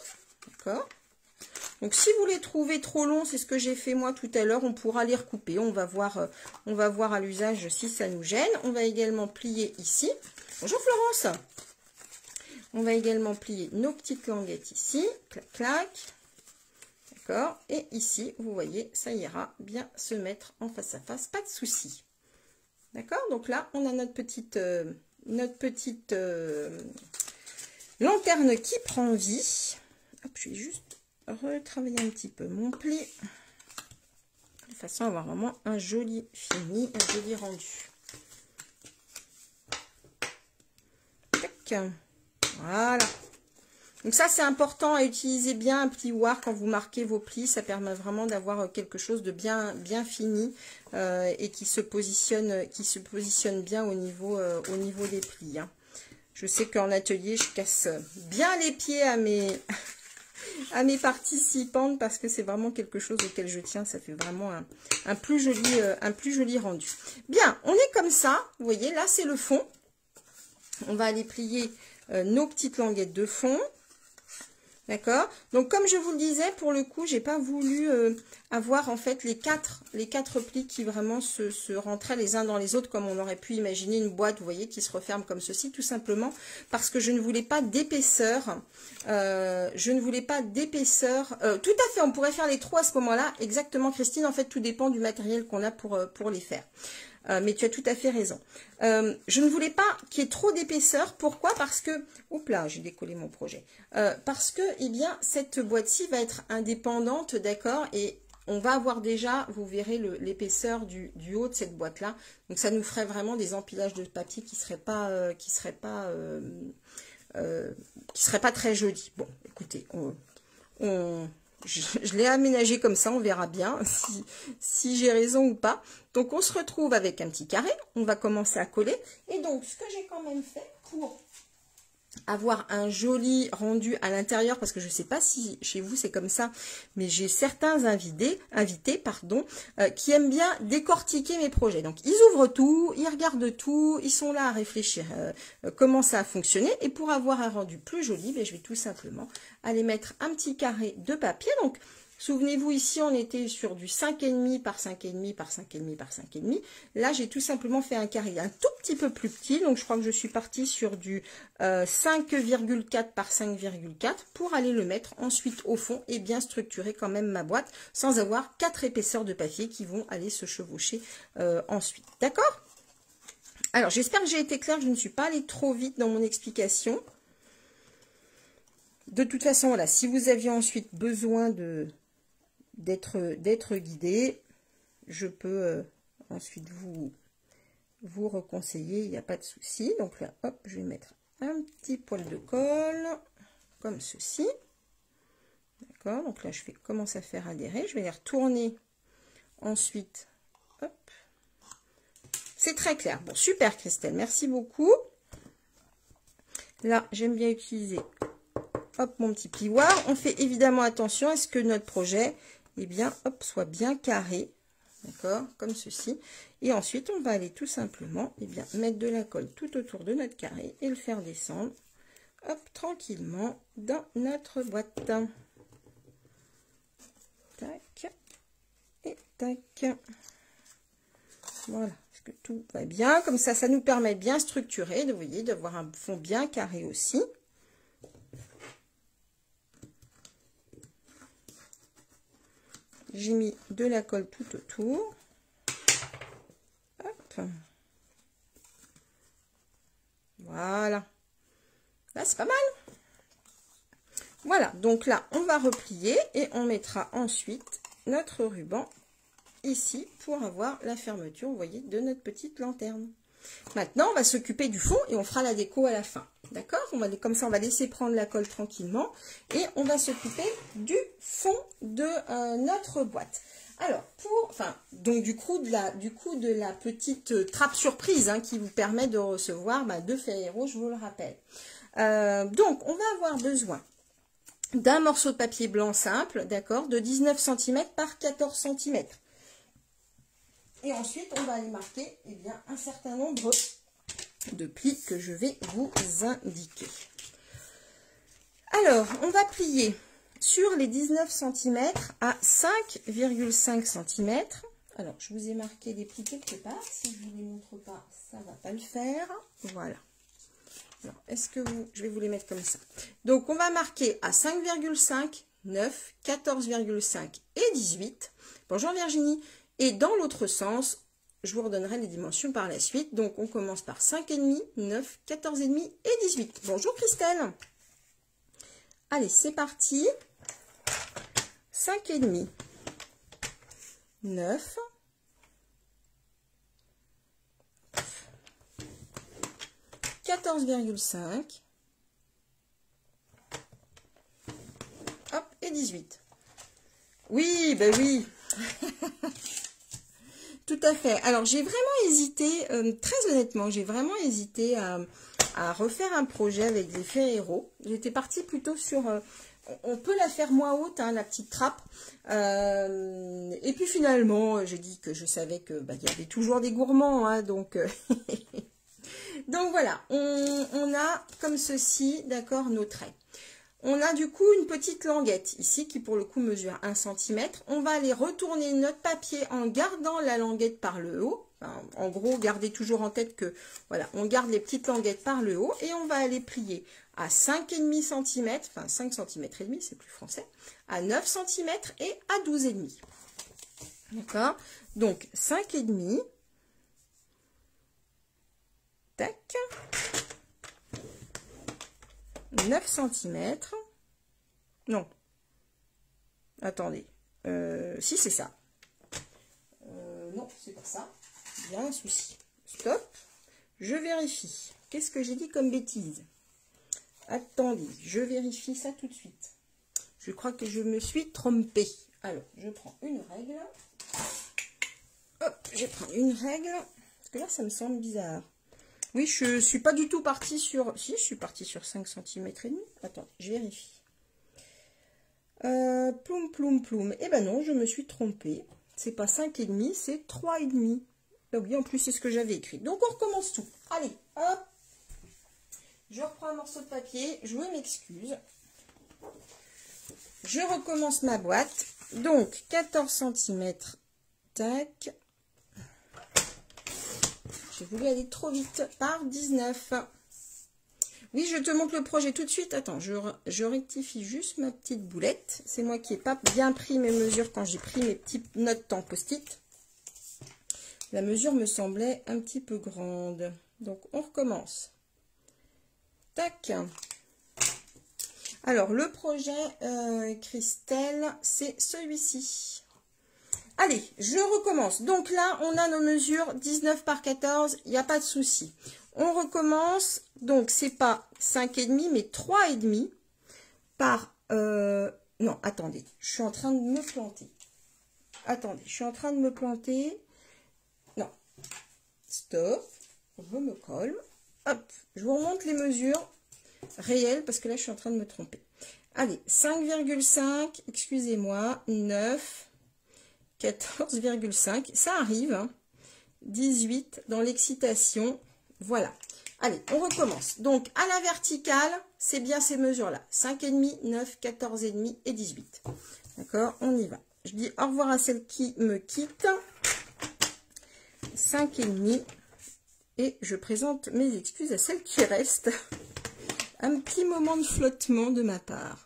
D'accord. Donc, si vous les trouvez trop longs, c'est ce que j'ai fait moi tout à l'heure, on pourra les recouper. On va voir à l'usage si ça nous gêne. On va également plier ici. Bonjour Florence. On va également plier nos petites languettes ici. Clac, clac. D'accord. Et ici, vous voyez, ça ira bien se mettre en face à face. Pas de souci. D'accord. Donc là, on a notre petite lanterne qui prend vie. Hop, je vais juste retravailler un petit peu mon pli. De façon à avoir vraiment un joli fini, un joli rendu. Tac. Voilà. Donc ça, c'est important à utiliser bien un plioir quand vous marquez vos plis. Ça permet vraiment d'avoir quelque chose de bien fini et qui se positionne bien au niveau des plis. Hein. Je sais qu'en atelier, je casse bien les pieds à mes participantes parce que c'est vraiment quelque chose auquel je tiens. Ça fait vraiment un plus joli rendu. Bien, on est comme ça. Vous voyez, là, c'est le fond. On va aller plier nos petites languettes de fond. D'accord? Donc, comme je vous le disais, pour le coup, j'ai pas voulu avoir en fait les quatre plis qui vraiment se rentraient les uns dans les autres, comme on aurait pu imaginer une boîte, vous voyez, qui se referme comme ceci, tout simplement parce que je ne voulais pas d'épaisseur. Tout à fait, on pourrait faire les trous à ce moment-là. Exactement, Christine. En fait, tout dépend du matériel qu'on a pour les faire. Mais tu as tout à fait raison. Je ne voulais pas qu'il y ait trop d'épaisseur. Pourquoi? Parce que, oups là, j'ai décollé mon projet. Parce que, eh bien, cette boîte-ci va être indépendante, d'accord? Et on va avoir déjà, vous verrez l'épaisseur du haut de cette boîte-là. Donc, ça nous ferait vraiment des empilages de papier qui seraient pas très jolis. Bon, écoutez, je l'ai aménagé comme ça, on verra bien si j'ai raison ou pas. Donc, on se retrouve avec un petit carré. On va commencer à coller. Et donc, ce que j'ai quand même fait pour avoir un joli rendu à l'intérieur, parce que je ne sais pas si chez vous c'est comme ça, mais j'ai certains invités qui aiment bien décortiquer mes projets. Donc, ils ouvrent tout, ils regardent tout, ils sont là à réfléchir comment ça a fonctionné. Et pour avoir un rendu plus joli, ben, je vais tout simplement aller mettre un petit carré de papier. Donc, souvenez-vous, ici, on était sur du 5,5 par 5,5 par 5,5 par 5,5. Là, j'ai tout simplement fait un carré un tout petit peu plus petit. Donc, je crois que je suis partie sur du 5,4 par 5,4 pour aller le mettre ensuite au fond et bien structurer quand même ma boîte sans avoir 4 épaisseurs de papier qui vont aller se chevaucher ensuite. D'accord? Alors, j'espère que j'ai été claire. Je ne suis pas allée trop vite dans mon explication. De toute façon, voilà, si vous aviez ensuite besoin d'être guidé, je peux ensuite vous reconseiller, il n'y a pas de souci. Donc là, hop, je vais mettre un petit poil de colle, comme ceci. D'accord, donc là, je vais commencer à faire adhérer. Je vais les retourner ensuite. Hop. C'est très clair. Bon, super Christelle, merci beaucoup. Là, j'aime bien utiliser mon petit plioir. On fait évidemment attention à ce que notre projet soit bien carré. D'accord, comme ceci. Et ensuite, on va aller tout simplement mettre de la colle tout autour de notre carré et le faire descendre tranquillement dans notre boîte. Tac et tac. Voilà, est-ce que tout va bien? Comme ça, ça nous permet bien structuré, vous voyez, d'avoir un fond bien carré aussi. J'ai mis de la colle tout autour. Hop. Voilà. Là, c'est pas mal. Voilà, donc là, on va replier et on mettra ensuite notre ruban ici pour avoir la fermeture, vous voyez, de notre petite lanterne. Maintenant, on va s'occuper du fond et on fera la déco à la fin. D'accord? Comme ça, on va laisser prendre la colle tranquillement et on va s'occuper du fond de notre boîte. Alors, donc du coup de la petite trappe surprise qui vous permet de recevoir 2 ferrero, je vous le rappelle. Donc, on va avoir besoin d'un morceau de papier blanc simple, d'accord, de 19 cm par 14 cm. Et ensuite, on va aller marquer un certain nombre de plis que je vais vous indiquer. Alors, on va plier sur les 19 cm à 5,5 cm. Alors, je vous ai marqué des plis quelque part. Si je ne vous les montre pas, ça ne va pas le faire. Voilà. Alors, je vais vous les mettre comme ça. Donc, on va marquer à 5,5, 9, 14,5 et 18. Bonjour Virginie. Et dans l'autre sens, je vous redonnerai les dimensions par la suite. Donc, on commence par 5,5, 9, 14,5 et 18. Bonjour Christelle. Allez, c'est parti. 5,5, 9, 14,5 18. Oui, ben oui. Tout à fait. Alors, j'ai vraiment hésité, très honnêtement, j'ai vraiment hésité à refaire un projet avec des Ferrero. J'étais partie plutôt sur... on peut la faire moins haute, hein, la petite trappe. Et puis finalement, j'ai dit que je savais que bah, y avait toujours des gourmands, hein, donc... donc voilà, on a comme ceci, d'accord, nos traits. On a du coup une petite languette ici qui pour le coup mesure 1 cm. On va aller retourner notre papier en gardant la languette par le haut. Enfin, en gros, gardez toujours en tête que voilà, on garde les petites languettes par le haut et on va aller plier à 5,5 cm, enfin 5 cm et demi, c'est plus français, à 9 cm et à 12,5. D'accord? Donc 5,5. Tac. 9 cm. Non. Attendez. Si, c'est ça. Non, c'est pas ça. Il y a un souci. Stop. Je vérifie. Qu'est-ce que j'ai dit comme bêtise? Attendez, je vérifie ça tout de suite. Je crois que je me suis trompée. Alors, je prends une règle. Hop, je prends une règle. Parce que là, ça me semble bizarre. Oui, je suis pas du tout partie sur... Si, je suis partie sur 5 cm et demi. Attends, je vérifie. Ploum, ploum, ploum. Eh ben non, je me suis trompée. C'est pas 5,5, c'est 3,5. Donc oui, en plus, c'est ce que j'avais écrit. Donc, on recommence tout. Allez, hop. Je reprends un morceau de papier. Je m'excuse. Je recommence ma boîte. Donc, 14 cm. Tac. J'ai voulu aller trop vite par 19. Oui, je te montre le projet tout de suite. Attends, je rectifie juste ma petite boulette. C'est moi qui n'ai pas bien pris mes mesures quand j'ai pris mes petites notes en post-it. La mesure me semblait un petit peu grande. Donc, on recommence. Tac. Alors, le projet Christelle, c'est celui-ci. Allez, je recommence. Donc là, on a nos mesures 19 par 14, il n'y a pas de souci. On recommence. Donc, c'est pas 5,5, mais 3,5 par... non, attendez, je suis en train de me planter. Attendez, je suis en train de me planter. Non. Stop. Je me calme. Hop, je vous remonte les mesures réelles, parce que là, je suis en train de me tromper. Allez, 5,5, excusez-moi, 9... 14,5, ça arrive, hein. 18 dans l'excitation, voilà. Allez, on recommence. Donc, à la verticale, c'est bien ces mesures-là. 5,5, 9, 14,5 et 18. D'accord, on y va. Je dis au revoir à celle qui me quitte. 5,5 et je présente mes excuses à celle qui reste. Un petit moment de flottement de ma part.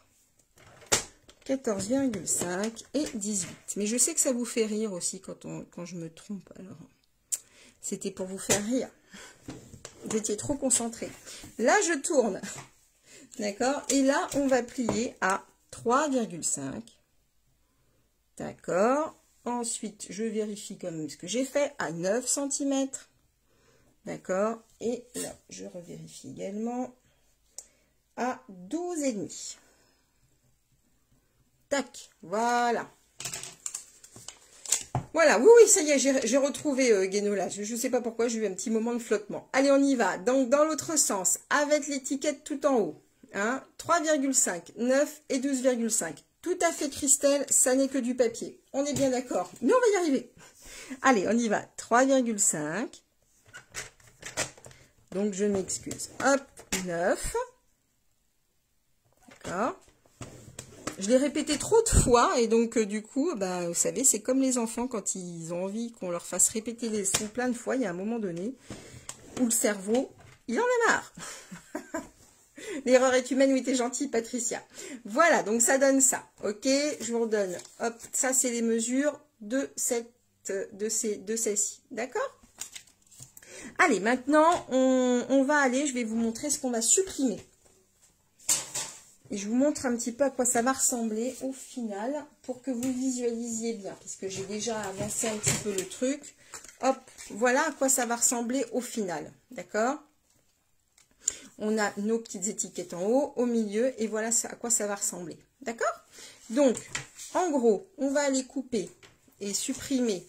14,5 et 18. Mais je sais que ça vous fait rire aussi quand je me trompe. Alors, c'était pour vous faire rire. Vous étiez trop concentrés. Là, je tourne. D'accord? Et là, on va plier à 3,5. D'accord? Ensuite, je vérifie quand même ce que j'ai fait à 9 cm. D'accord? Et là, je revérifie également à 12,5. Tac, voilà. Voilà, oui, oui, ça y est, j'ai retrouvé Guénola. Je ne sais pas pourquoi, j'ai eu un petit moment de flottement. Allez, on y va. Donc, dans l'autre sens, avec l'étiquette tout en haut. Hein, 3,5, 9 et 12,5. Tout à fait, Christelle, ça n'est que du papier. On est bien d'accord. Mais on va y arriver. Allez, on y va. 3,5. Donc, je m'excuse. Hop, 9. D'accord. Je l'ai répété trop de fois et donc du coup, bah, vous savez, c'est comme les enfants quand ils ont envie qu'on leur fasse répéter les sons plein de fois. Il y a un moment donné où le cerveau, il en a marre. L'erreur est humaine, oui, t'es gentille, Patricia. Voilà, donc ça donne ça. Ok, je vous redonne. Hop, ça c'est les mesures de celle-ci. D'accord? Allez, maintenant, on va aller, je vais vous montrer ce qu'on va supprimer. Et je vous montre un petit peu à quoi ça va ressembler au final pour que vous visualisiez bien, puisque j'ai déjà avancé un petit peu le truc. Hop, voilà à quoi ça va ressembler au final, d'accord? On a nos petites étiquettes en haut, au milieu, et voilà à quoi ça va ressembler. D'accord? Donc, en gros, on va aller couper et supprimer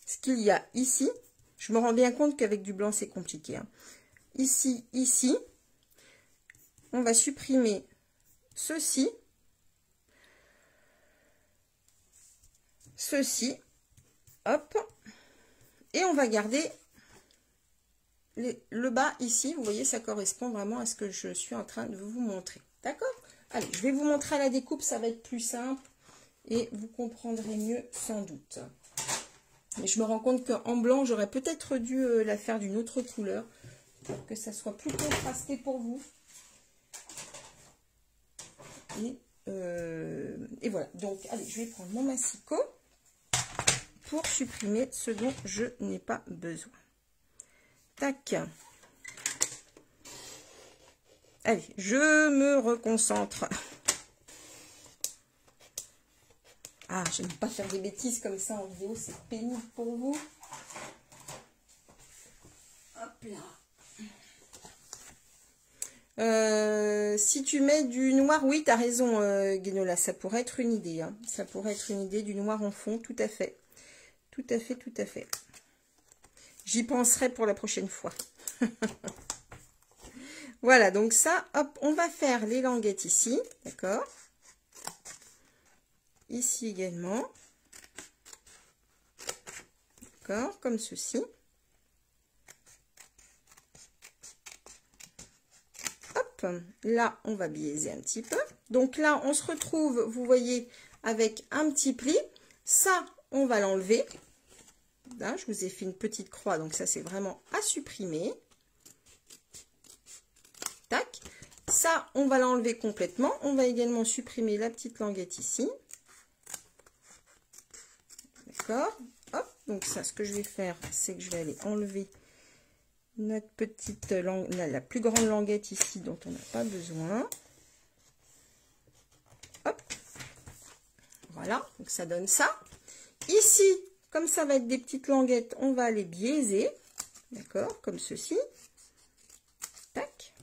ce qu'il y a ici. Je me rends bien compte qu'avec du blanc, c'est compliqué, hein. Ici, ici. On va supprimer ceci. Ceci. Hop. Et on va garder le bas ici. Vous voyez, ça correspond vraiment à ce que je suis en train de vous montrer. D'accord? Allez, je vais vous montrer à la découpe. Ça va être plus simple. Et vous comprendrez mieux sans doute. Mais je me rends compte qu'en blanc, j'aurais peut-être dû la faire d'une autre couleur pour que ça soit plus contrasté pour vous. Et voilà. Donc, allez, je vais prendre mon massicot pour supprimer ce dont je n'ai pas besoin. Tac. Allez, je me reconcentre. Ah, j'aime pas faire des bêtises comme ça en vidéo, c'est pénible pour vous. Hop là. Si tu mets du noir, oui, tu as raison, Guénola, ça pourrait être une idée. Hein. Ça pourrait être une idée, du noir en fond, tout à fait. Tout à fait, tout à fait. J'y penserai pour la prochaine fois. Voilà, donc ça, hop, on va faire les languettes ici, d'accord? Ici également. D'accord, comme ceci. Hop, là, on va biaiser un petit peu. Donc là, on se retrouve, vous voyez, avec un petit pli. Ça, on va l'enlever. Là, je vous ai fait une petite croix, donc ça, c'est vraiment à supprimer. Tac. Ça, on va l'enlever complètement. On va également supprimer la petite languette ici. D'accord. Hop. Donc ça, ce que je vais faire, c'est que je vais aller enlever notre petite langue, la plus grande languette ici, dont on n'a pas besoin. Hop. Voilà. Donc ça donne ça. Ici, comme ça va être des petites languettes, on va les biaiser. D'accord. Comme ceci. Tac.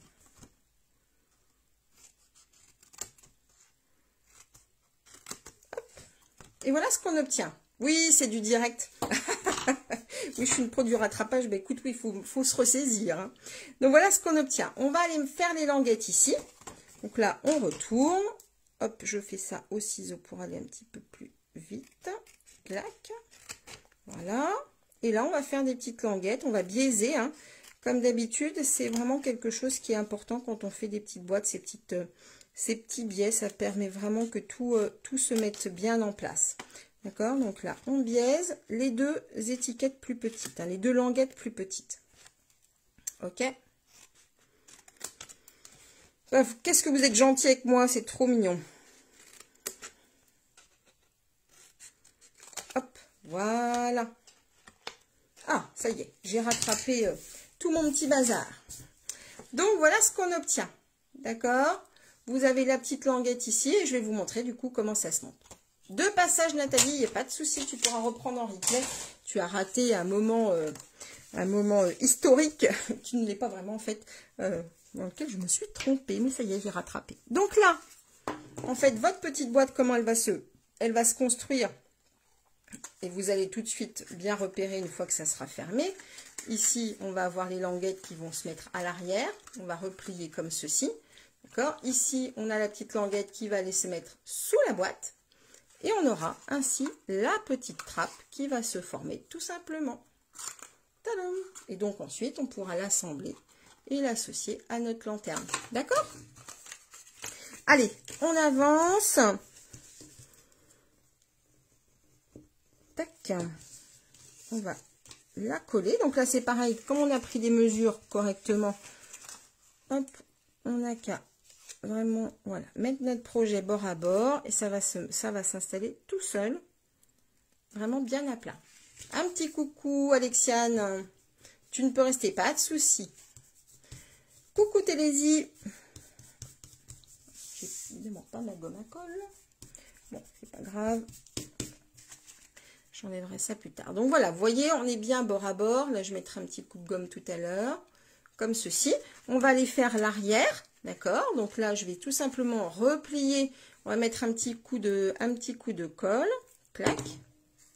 Et voilà ce qu'on obtient. Oui, c'est du direct. Oui, je suis une pro du rattrapage. Ben, écoute, oui, il faut se ressaisir. Hein. Donc, voilà ce qu'on obtient. On va aller faire les languettes ici. Donc là, on retourne. Hop, je fais ça au ciseau pour aller un petit peu plus vite. Clac. Voilà. Et là, on va faire des petites languettes. On va biaiser. Hein. Comme d'habitude, c'est vraiment quelque chose qui est important quand on fait des petites boîtes. Ces petits biais, ça permet vraiment que tout se mette bien en place. D'accord? Donc là, on biaise les deux étiquettes plus petites, hein, les deux languettes plus petites. Ok? Qu'est-ce que vous êtes gentil avec moi, c'est trop mignon. Hop, voilà. Ah, ça y est, j'ai rattrapé tout mon petit bazar. Donc, voilà ce qu'on obtient. D'accord? Vous avez la petite languette ici et je vais vous montrer du coup comment ça se monte. Deux passages, Nathalie, il n'y a pas de souci, tu pourras reprendre en replay. Tu as raté un moment historique qui ne l'est pas vraiment en fait, dans lequel je me suis trompée, mais ça y est, j'ai rattrapé. Donc là, en fait, votre petite boîte, comment elle va se construire, et vous allez tout de suite bien repérer une fois que ça sera fermé. Ici, on va avoir les languettes qui vont se mettre à l'arrière. On va replier comme ceci. D'accord? Ici, on a la petite languette qui va aller se mettre sous la boîte. Et on aura ainsi la petite trappe qui va se former tout simplement. Tadam! Et donc ensuite, on pourra l'assembler et l'associer à notre lanterne. D'accord? Allez, on avance. Tac. On va la coller. Donc là, c'est pareil. Comme on a pris des mesures correctement, hop, on n'a qu'à vraiment, voilà, mettre notre projet bord à bord et ça va s'installer tout seul, vraiment bien à plat. Un petit coucou Alexiane, tu ne peux rester, pas de souci. Coucou Télésie. J'ai évidemment pas ma gomme à colle. Bon, c'est pas grave. J'enlèverai ça plus tard. Donc voilà, vous voyez, on est bien bord à bord. Là, je mettrai un petit coup de gomme tout à l'heure. comme ceci. On va aller faire l'arrière, d'accord? Donc là, je vais tout simplement replier. On va mettre un petit coup de colle, clac,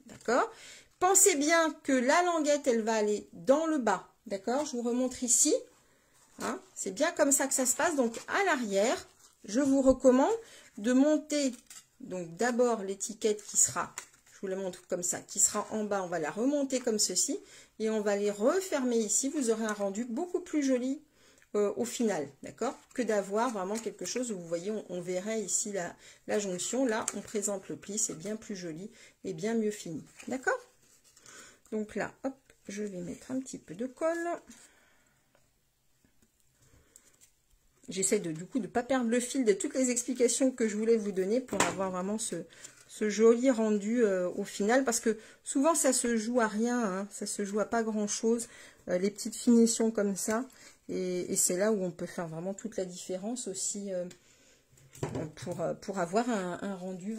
d'accord? Pensez bien que la languette, elle va aller dans le bas, d'accord? Je vous remontre ici. Hein, c'est bien comme ça que ça se passe. Donc à l'arrière, je vous recommande de monter donc d'abord l'étiquette qui sera, je vous la montre comme ça, qui sera en bas. On va la remonter comme ceci et on va les refermer ici. Vous aurez un rendu beaucoup plus joli au final, d'accord, que d'avoir vraiment quelque chose où vous voyez, on verrait ici la jonction. Là, on présente le pli, c'est bien plus joli et bien mieux fini, d'accord? Donc là, hop, je vais mettre un petit peu de colle. J'essaie du coup de ne pas perdre le fil de toutes les explications que je voulais vous donner pour avoir vraiment ce joli rendu au final. Parce que souvent ça se joue à rien, hein, ça se joue à pas grand chose, les petites finitions comme ça. Et c'est là où on peut faire vraiment toute la différence aussi pour avoir un rendu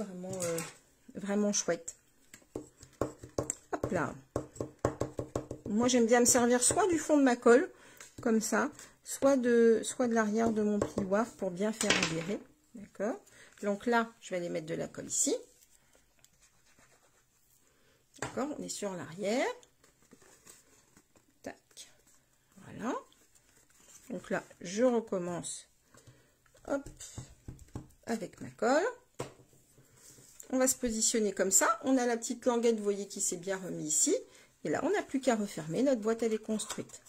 vraiment chouette. Hop là. Moi j'aime bien me servir soit du fond de ma colle, comme ça, soit de l'arrière de mon plioir pour bien faire adhérer, d'accord? Donc là, je vais aller mettre de la colle ici, d'accord? On est sur l'arrière, tac, voilà. Donc là, je recommence, hop, avec ma colle. On va se positionner comme ça. On a la petite languette, vous voyez, qui s'est bien remise ici. Et là, on n'a plus qu'à refermer. Notre boîte, elle est construite.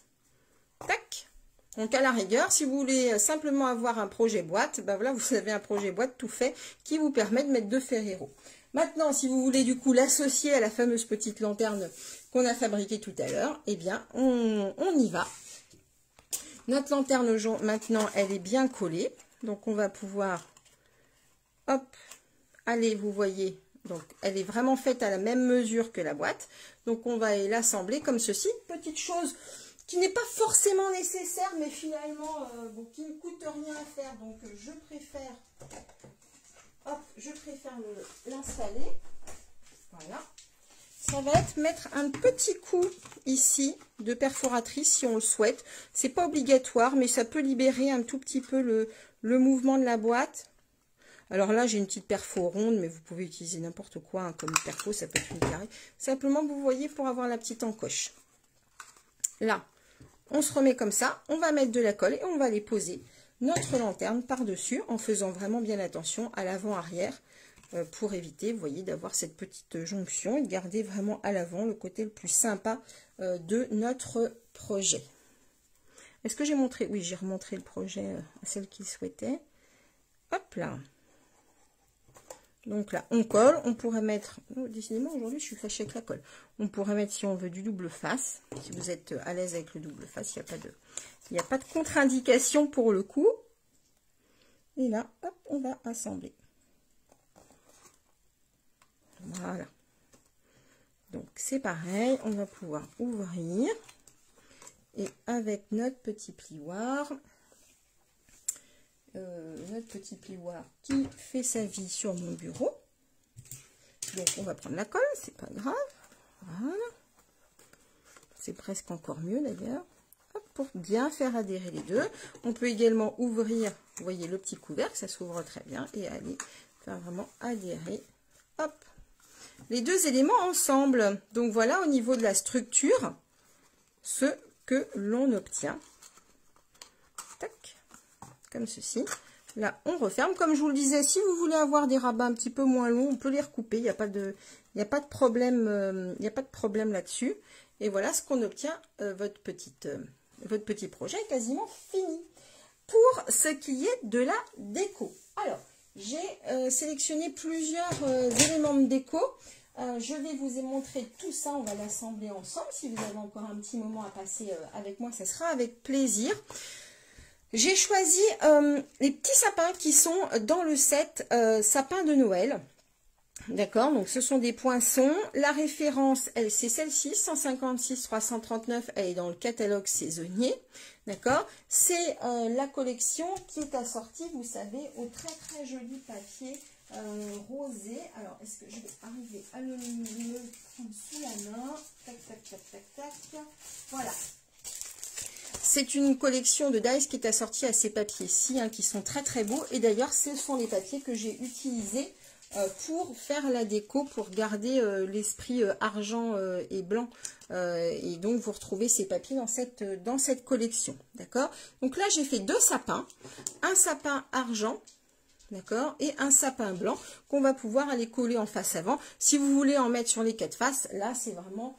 Tac. Donc à la rigueur, si vous voulez simplement avoir un projet boîte, ben voilà, vous avez un projet boîte tout fait qui vous permet de mettre 2 Ferrero. Maintenant, si vous voulez du coup l'associer à la fameuse petite lanterne qu'on a fabriquée tout à l'heure, eh bien, on y va. Notre lanterne jaune, maintenant, elle est bien collée. Donc on va pouvoir, hop, aller, vous voyez, donc elle est vraiment faite à la même mesure que la boîte. Donc on va l'assembler comme ceci. Petite chose qui n'est pas forcément nécessaire, mais finalement, bon, qui ne coûte rien à faire. Donc je préfère l'installer. Voilà. Ça va être mettre un petit coup ici de perforatrice si on le souhaite. C'est pas obligatoire, mais ça peut libérer un tout petit peu le mouvement de la boîte. Alors là, j'ai une petite perfo ronde, mais vous pouvez utiliser n'importe quoi hein, comme perfo, ça peut être une carrée. Simplement, vous voyez, pour avoir la petite encoche. Là, on se remet comme ça, on va mettre de la colle et on va aller poser notre lanterne par-dessus en faisant vraiment bien attention à l'avant-arrière pour éviter, vous voyez, d'avoir cette petite jonction et de garder vraiment à l'avant le côté le plus sympa de notre projet. Est-ce que j'ai montré? Oui, j'ai remontré le projet à celle qui souhaitait. Hop là. Donc là, on colle, on pourrait mettre, oh, décidément aujourd'hui je suis fâchée avec la colle, on pourrait mettre si on veut du double face, si vous êtes à l'aise avec le double face, il n'y a pas de contre-indication pour le coup. Et là, hop, on va assembler. Voilà. Donc c'est pareil, on va pouvoir ouvrir et avec notre petit plioir, qui fait sa vie sur mon bureau. Donc on va prendre la colle, c'est pas grave. Voilà. C'est presque encore mieux d'ailleurs. Pour bien faire adhérer les deux. On peut également ouvrir, vous voyez le petit couvercle, ça s'ouvre très bien. Et aller faire vraiment adhérer. Hop. Les deux éléments ensemble. Donc voilà au niveau de la structure, ce que l'on obtient. Tac. Comme ceci. Là, on referme. Comme je vous le disais, si vous voulez avoir des rabats un petit peu moins longs, on peut les recouper. Il n'y a pas de problème, là-dessus. Et voilà ce qu'on obtient. Votre petit projet est quasiment fini. Pour ce qui est de la déco. Alors, j'ai sélectionné plusieurs éléments de déco. Je vais vous montrer tout ça. On va l'assembler ensemble. Si vous avez encore un petit moment à passer avec moi, ça sera avec plaisir. J'ai choisi les petits sapins qui sont dans le set sapin de Noël. D'accord, donc ce sont des poinçons. La référence, c'est celle-ci, 156 339, elle est dans le catalogue saisonnier. D'accord, c'est la collection qui est assortie, vous savez, au très très joli papier rosé. Alors, est-ce que je vais arriver à le prendre sous la main? Tac, tac, tac, tac, tac. Voilà. c'est une collection de dies qui est assortie à ces papiers-ci, hein, qui sont très très beaux. Et d'ailleurs, ce sont les papiers que j'ai utilisés pour faire la déco, pour garder l'esprit argent et blanc. Et donc, vous retrouvez ces papiers dans cette collection. D'accord? Donc là, j'ai fait 2 sapins. Un sapin argent, d'accord, et un sapin blanc qu'on va pouvoir aller coller en face avant. Si vous voulez en mettre sur les 4 faces, là, c'est vraiment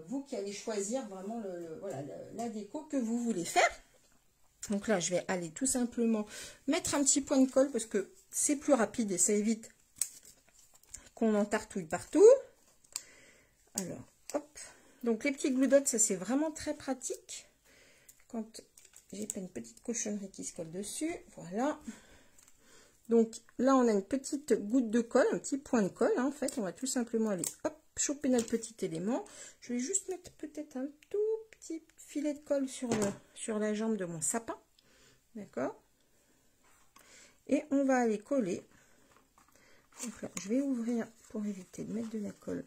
vous qui allez choisir vraiment voilà, la déco que vous voulez faire. Donc là, je vais aller tout simplement mettre un petit point de colle parce que c'est plus rapide et ça évite qu'on en tartouille partout. Alors, hop. Donc, les petits glue dots, ça, c'est vraiment très pratique. Quand j'ai pas une petite cochonnerie qui se colle dessus. Voilà. Donc, là, on a une petite goutte de colle, un petit point de colle. Hein, en fait, on va tout simplement aller, hop, choper notre petit élément. Je vais juste mettre peut-être un tout petit filet de colle sur la jambe de mon sapin. D'accord? Et on va aller coller. Donc là, je vais ouvrir pour éviter de mettre de la colle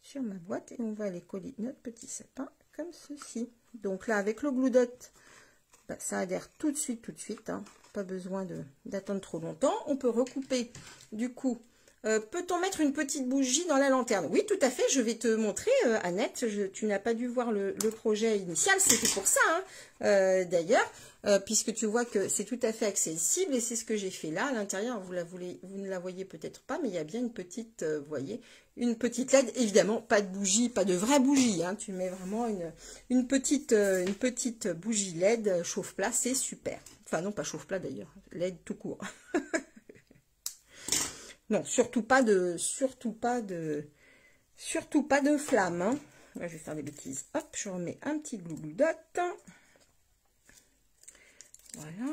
sur ma boîte et on va aller coller notre petit sapin comme ceci. Donc là, avec le glue dot, bah, ça adhère tout de suite, hein. Pas besoin d'attendre trop longtemps. On peut recouper du coup. Peut-on mettre une petite bougie dans la lanterne? Oui, tout à fait, je vais te montrer, Annette. Tu n'as pas dû voir le projet initial, c'était pour ça, hein, d'ailleurs, puisque tu vois que c'est tout à fait accessible et c'est ce que j'ai fait là. À l'intérieur, vous ne la voyez peut-être pas, mais il y a bien une petite, vous voyez, une petite LED. Évidemment, pas de bougie, pas de vraie bougie, hein. Tu mets vraiment une petite bougie LED chauffe-plat, c'est super. Enfin, non, pas chauffe-plat d'ailleurs, LED tout court. Non, surtout pas de flamme. Hein. Là, je vais faire des bêtises. Hop, je remets un petit glue dot. Voilà.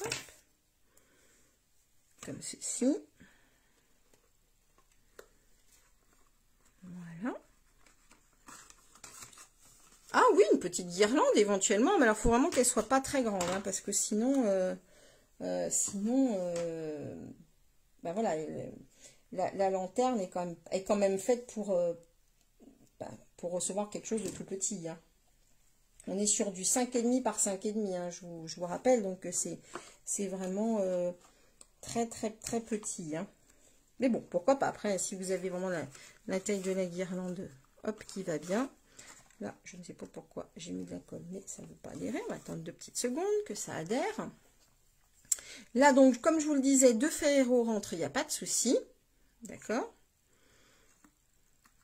Hop. Comme ceci. Voilà. Ah oui, une petite guirlande éventuellement. Mais alors, il faut vraiment qu'elle soit pas très grande. Hein, parce que sinon... ben voilà, la lanterne est quand même faite pour recevoir quelque chose de tout petit. Hein. On est sur du 5,5 par 5,5, hein, je vous rappelle, donc c'est vraiment très très très petit. Hein. Mais bon, pourquoi pas. Après, si vous avez vraiment la taille de la guirlande, hop, qui va bien. Là, je ne sais pas pourquoi j'ai mis de la colle, mais ça ne veut pas adhérer. On va attendre 2 petites secondes que ça adhère. Là, donc, comme je vous le disais, 2 ferrero rentrent, il n'y a pas de souci. D'accord?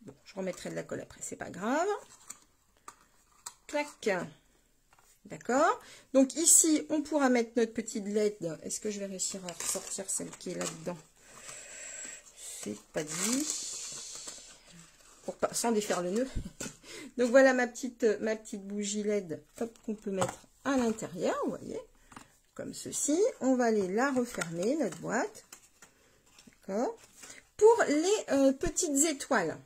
Bon, je remettrai de la colle après, c'est pas grave. Clac. D'accord? Donc, ici, on pourra mettre notre petite LED. Est-ce que je vais réussir à sortir celle qui est là-dedans? C'est pas dit. Sans défaire le nœud. Donc, voilà ma petite bougie LED qu'on peut mettre à l'intérieur, vous voyez? Comme ceci, on va aller la refermer, notre boîte. D'accord. Pour les petites étoiles.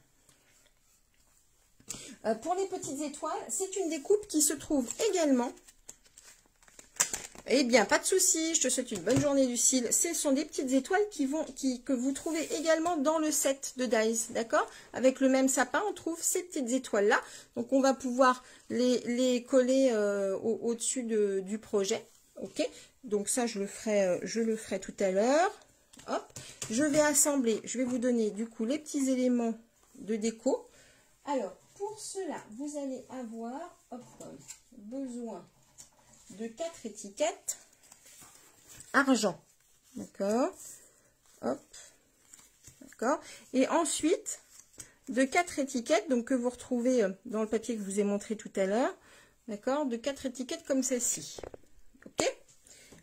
Pour les petites étoiles, c'est une découpe qui se trouve également. Eh bien, pas de souci, je te souhaite une bonne journée, Lucille. Ce sont des petites étoiles que vous trouvez également dans le set de dies, d'accord? Avec le même sapin, on trouve ces petites étoiles-là. Donc, on va pouvoir les coller au-dessus du projet. Ok, donc ça je le ferai tout à l'heure. Hop, je vais assembler, je vais vous donner du coup les petits éléments de déco. Alors pour cela, vous allez avoir besoin de 4 étiquettes argent, d'accord, hop, d'accord, et ensuite de 4 étiquettes donc que vous retrouvez dans le papier que je vous ai montré tout à l'heure, d'accord, de 4 étiquettes comme celle-ci. Ok,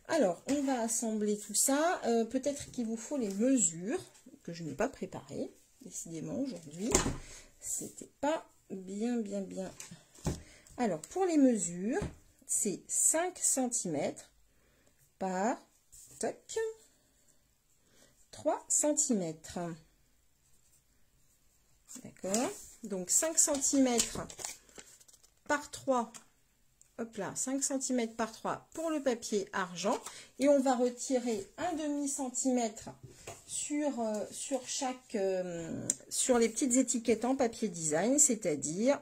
alors on va assembler tout ça. Peut-être qu'il vous faut les mesures que je n'ai pas préparées. Décidément aujourd'hui, c'était pas bien. Alors pour les mesures, c'est 5 cm par 3 cm. D'accord, donc 5 cm par 3. Hop là, 5 cm par 3 pour le papier argent. Et on va retirer un demi-centimètre sur les petites étiquettes en papier design, c'est-à-dire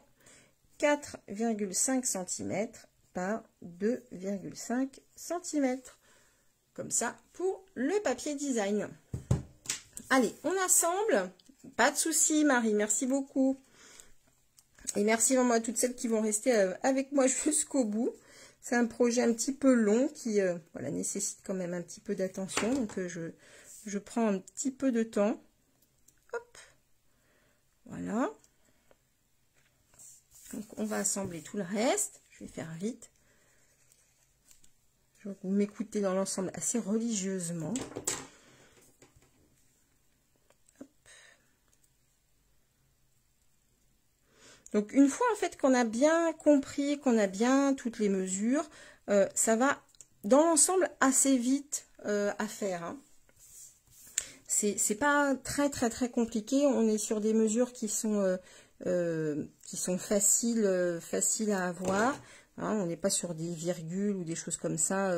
4,5 cm par 2,5 cm. Comme ça pour le papier design. Allez, on assemble. Pas de souci, Marie, merci beaucoup. Et merci vraiment à toutes celles qui vont rester avec moi jusqu'au bout. C'est un projet un petit peu long qui voilà, nécessite quand même un petit peu d'attention. Donc je prends un petit peu de temps. Hop. Voilà. Donc on va assembler tout le reste. Je vais faire vite. Je vais vous m'écouter dans l'ensemble assez religieusement. Hop. Donc une fois en fait qu'on a bien compris, qu'on a bien toutes les mesures, ça va dans l'ensemble assez vite à faire. Hein. C'est pas très compliqué. On est sur des mesures qui sont faciles à avoir. Hein, on n'est pas sur des virgules ou des choses comme ça,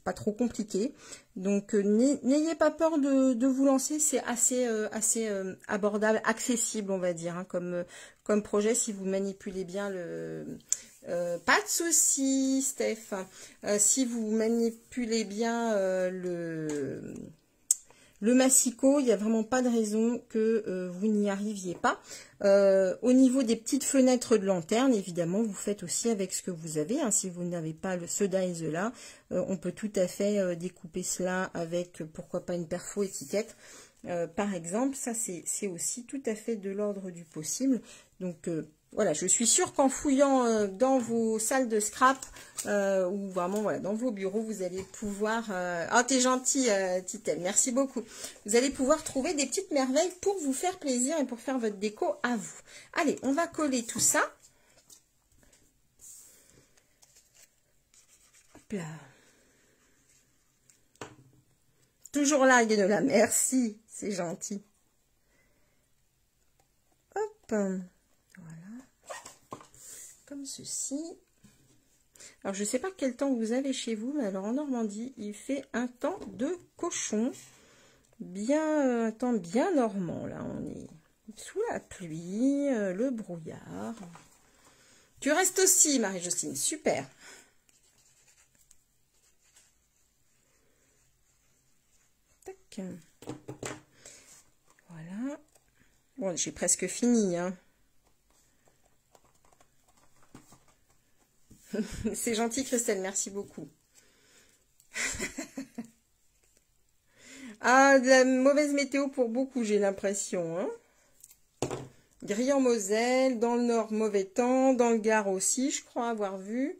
pas trop compliquées. Donc n'ayez pas peur de vous lancer, c'est assez abordable, accessible on va dire, hein, comme projet si vous manipulez bien le... pas de souci Steph, si vous manipulez bien le massicot, il n'y a vraiment pas de raison que vous n'y arriviez pas. Au niveau des petites fenêtres de lanterne, évidemment, vous faites aussi avec ce que vous avez. Hein. Si vous n'avez pas ce dies là, on peut tout à fait découper cela avec, pourquoi pas, une perfo étiquette. Par exemple, ça c'est aussi tout à fait de l'ordre du possible. Donc voilà, je suis sûre qu'en fouillant dans vos salles de scrap ou vraiment voilà, dans vos bureaux, vous allez pouvoir... Oh, t'es gentille, Titel, merci beaucoup. Vous allez pouvoir trouver des petites merveilles pour vous faire plaisir et pour faire votre déco à vous. Allez, on va coller tout ça. Hop là. Toujours là, Guénola, merci, c'est gentil. Hop. Comme ceci. Alors, je ne sais pas quel temps vous avez chez vous, mais alors en Normandie, il fait un temps de cochon. Bien, un temps bien normand, là. On est sous la pluie, le brouillard. Tu restes aussi, Marie-Jocelyne. Super. Tac. Voilà. Bon, j'ai presque fini, hein. C'est gentil, Christelle, merci beaucoup. Ah, de la mauvaise météo pour beaucoup, j'ai l'impression. Hein. Gris en Moselle, dans le Nord, mauvais temps, dans le Gard aussi, je crois avoir vu.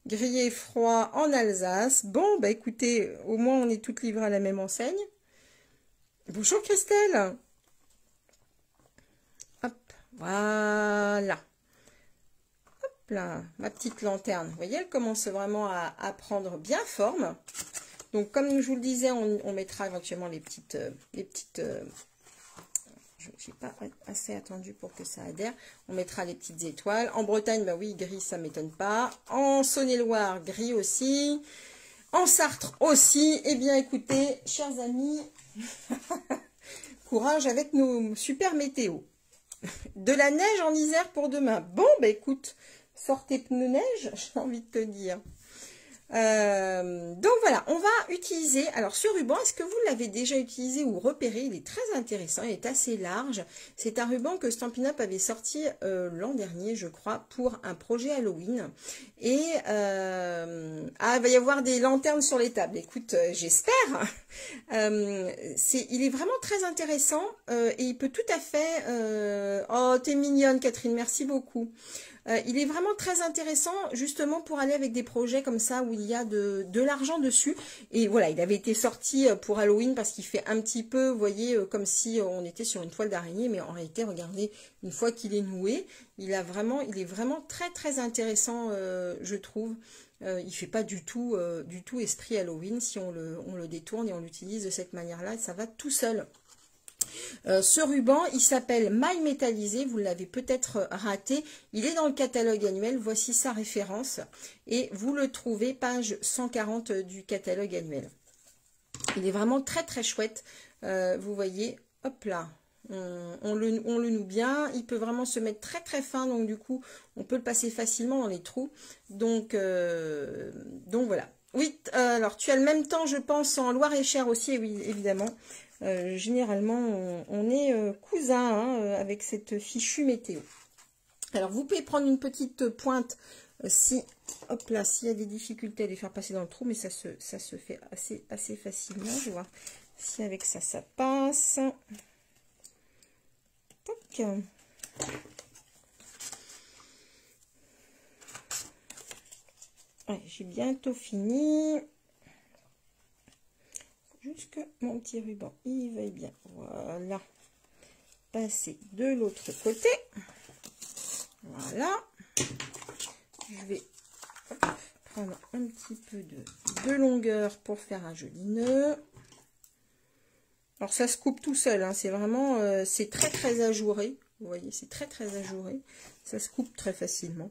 Gris et froid en Alsace. Bon, bah écoutez, au moins on est toutes livrées à la même enseigne. Bonjour Christelle. Hop, voilà. Là, ma petite lanterne, vous voyez, elle commence vraiment à prendre bien forme. Donc, comme je vous le disais, on mettra éventuellement les petites j'ai pas assez attendu pour que ça adhère. On mettra les petites étoiles. En Bretagne, bah oui, gris, ça m'étonne pas. En Saône-et-Loire, gris aussi. En Sarthe aussi. Eh bien, écoutez, chers amis, courage avec nos super météos. De la neige en Isère pour demain. Bon, bah écoute... Sortez pneus neige, j'ai envie de te dire. Donc voilà, on va utiliser, alors ce ruban, est-ce que vous l'avez déjà utilisé ou repéré? Il est très intéressant, il est assez large. C'est un ruban que Stampin' Up avait sorti l'an dernier, je crois, pour un projet Halloween. Et il va y avoir des lanternes sur les tables. Écoute, j'espère. Il est vraiment très intéressant et il peut tout à fait... Oh, t'es mignonne, Catherine, merci beaucoup. Il est vraiment très intéressant justement pour aller avec des projets comme ça où il y a de l'argent dessus. Et voilà, il avait été sorti pour Halloween parce qu'il fait un petit peu, vous voyez, comme si on était sur une toile d'araignée. Mais en réalité, regardez, une fois qu'il est noué, il est vraiment très intéressant, je trouve. Il fait pas du tout esprit Halloween si on le détourne et on l'utilise de cette manière-là. Ça va tout seul. Ce ruban, il s'appelle Maille métallisée, vous l'avez peut-être raté, il est dans le catalogue annuel, voici sa référence, et vous le trouvez page 140 du catalogue annuel. Il est vraiment très chouette, vous voyez, hop là, on le noue bien. Il peut vraiment se mettre très très fin, donc du coup, on peut le passer facilement dans les trous. Donc voilà. Oui, alors tu as le même temps, je pense, en Loir-et-Cher aussi, oui, évidemment. Généralement, on est cousins hein, avec cette fichue météo. Alors, vous pouvez prendre une petite pointe si, hop là, s'il y a des difficultés à les faire passer dans le trou, mais ça se fait assez facilement. Je vais voir si avec ça, ça passe. Tac. Ouais, j'ai bientôt fini. Juste que mon petit ruban, il va bien. Voilà. Passer de l'autre côté. Voilà. Je vais prendre un petit peu de longueur pour faire un joli nœud. Alors ça se coupe tout seul, hein. C'est vraiment, c'est très très ajouré. Vous voyez, c'est très très ajouré. Ça se coupe très facilement.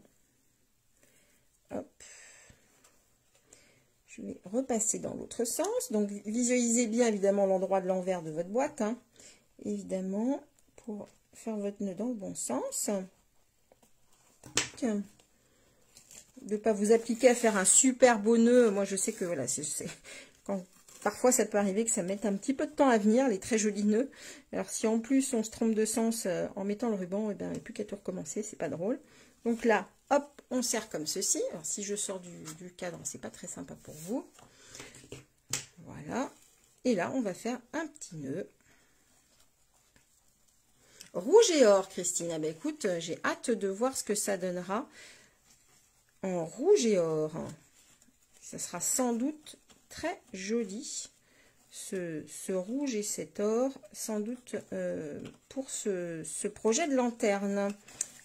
Hop. Je vais repasser dans l'autre sens. Donc visualisez bien évidemment l'endroit de l'envers de votre boîte, hein. Évidemment, pour faire votre nœud dans le bon sens. De ne pas vous appliquer à faire un super beau nœud. Moi je sais que voilà, quand parfois ça peut arriver que ça mette un petit peu de temps à venir, les très jolis nœuds. Alors si en plus on se trompe de sens en mettant le ruban, et bien il n'y a plus qu'à tout recommencer, c'est pas drôle. Donc là, hop, on serre comme ceci. Alors si je sors du cadre, c'est pas très sympa pour vous. Voilà. Et là, on va faire un petit nœud. Rouge et or, Christine. Ah ben écoute, j'ai hâte de voir ce que ça donnera en rouge et or. Ça sera sans doute très joli. Ce rouge et cet or, sans doute pour ce projet de lanterne.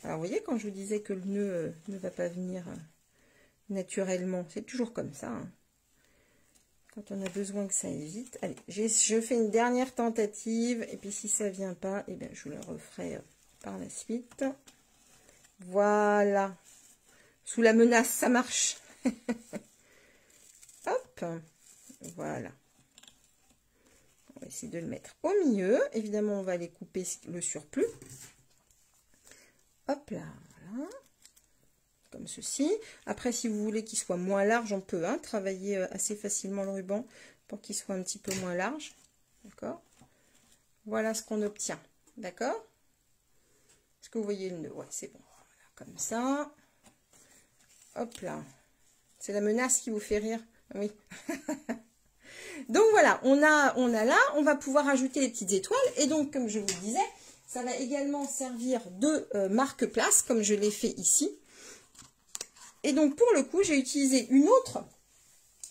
Alors, vous voyez, quand je vous disais que le nœud ne va pas venir naturellement, c'est toujours comme ça. Hein. Quand on a besoin que ça aille vite. Allez, je fais une dernière tentative. Et puis, si ça ne vient pas, eh bien, je vous le referai par la suite. Voilà. Sous la menace, ça marche. Hop. Voilà. On va essayer de le mettre au milieu. Évidemment, on va aller couper le surplus. Hop là, voilà. Comme ceci. Après, si vous voulez qu'il soit moins large, on peut travailler assez facilement le ruban pour qu'il soit un petit peu moins large. D'accord? Voilà ce qu'on obtient. D'accord? Est-ce que vous voyez le nœud? Ouais, c'est bon. Voilà, comme ça. Hop là. C'est la menace qui vous fait rire. Oui. Donc voilà, on a là, on va pouvoir ajouter les petites étoiles. Et donc, comme je vous le disais, ça va également servir de marque-place, comme je l'ai fait ici. Et donc, pour le coup, j'ai utilisé une autre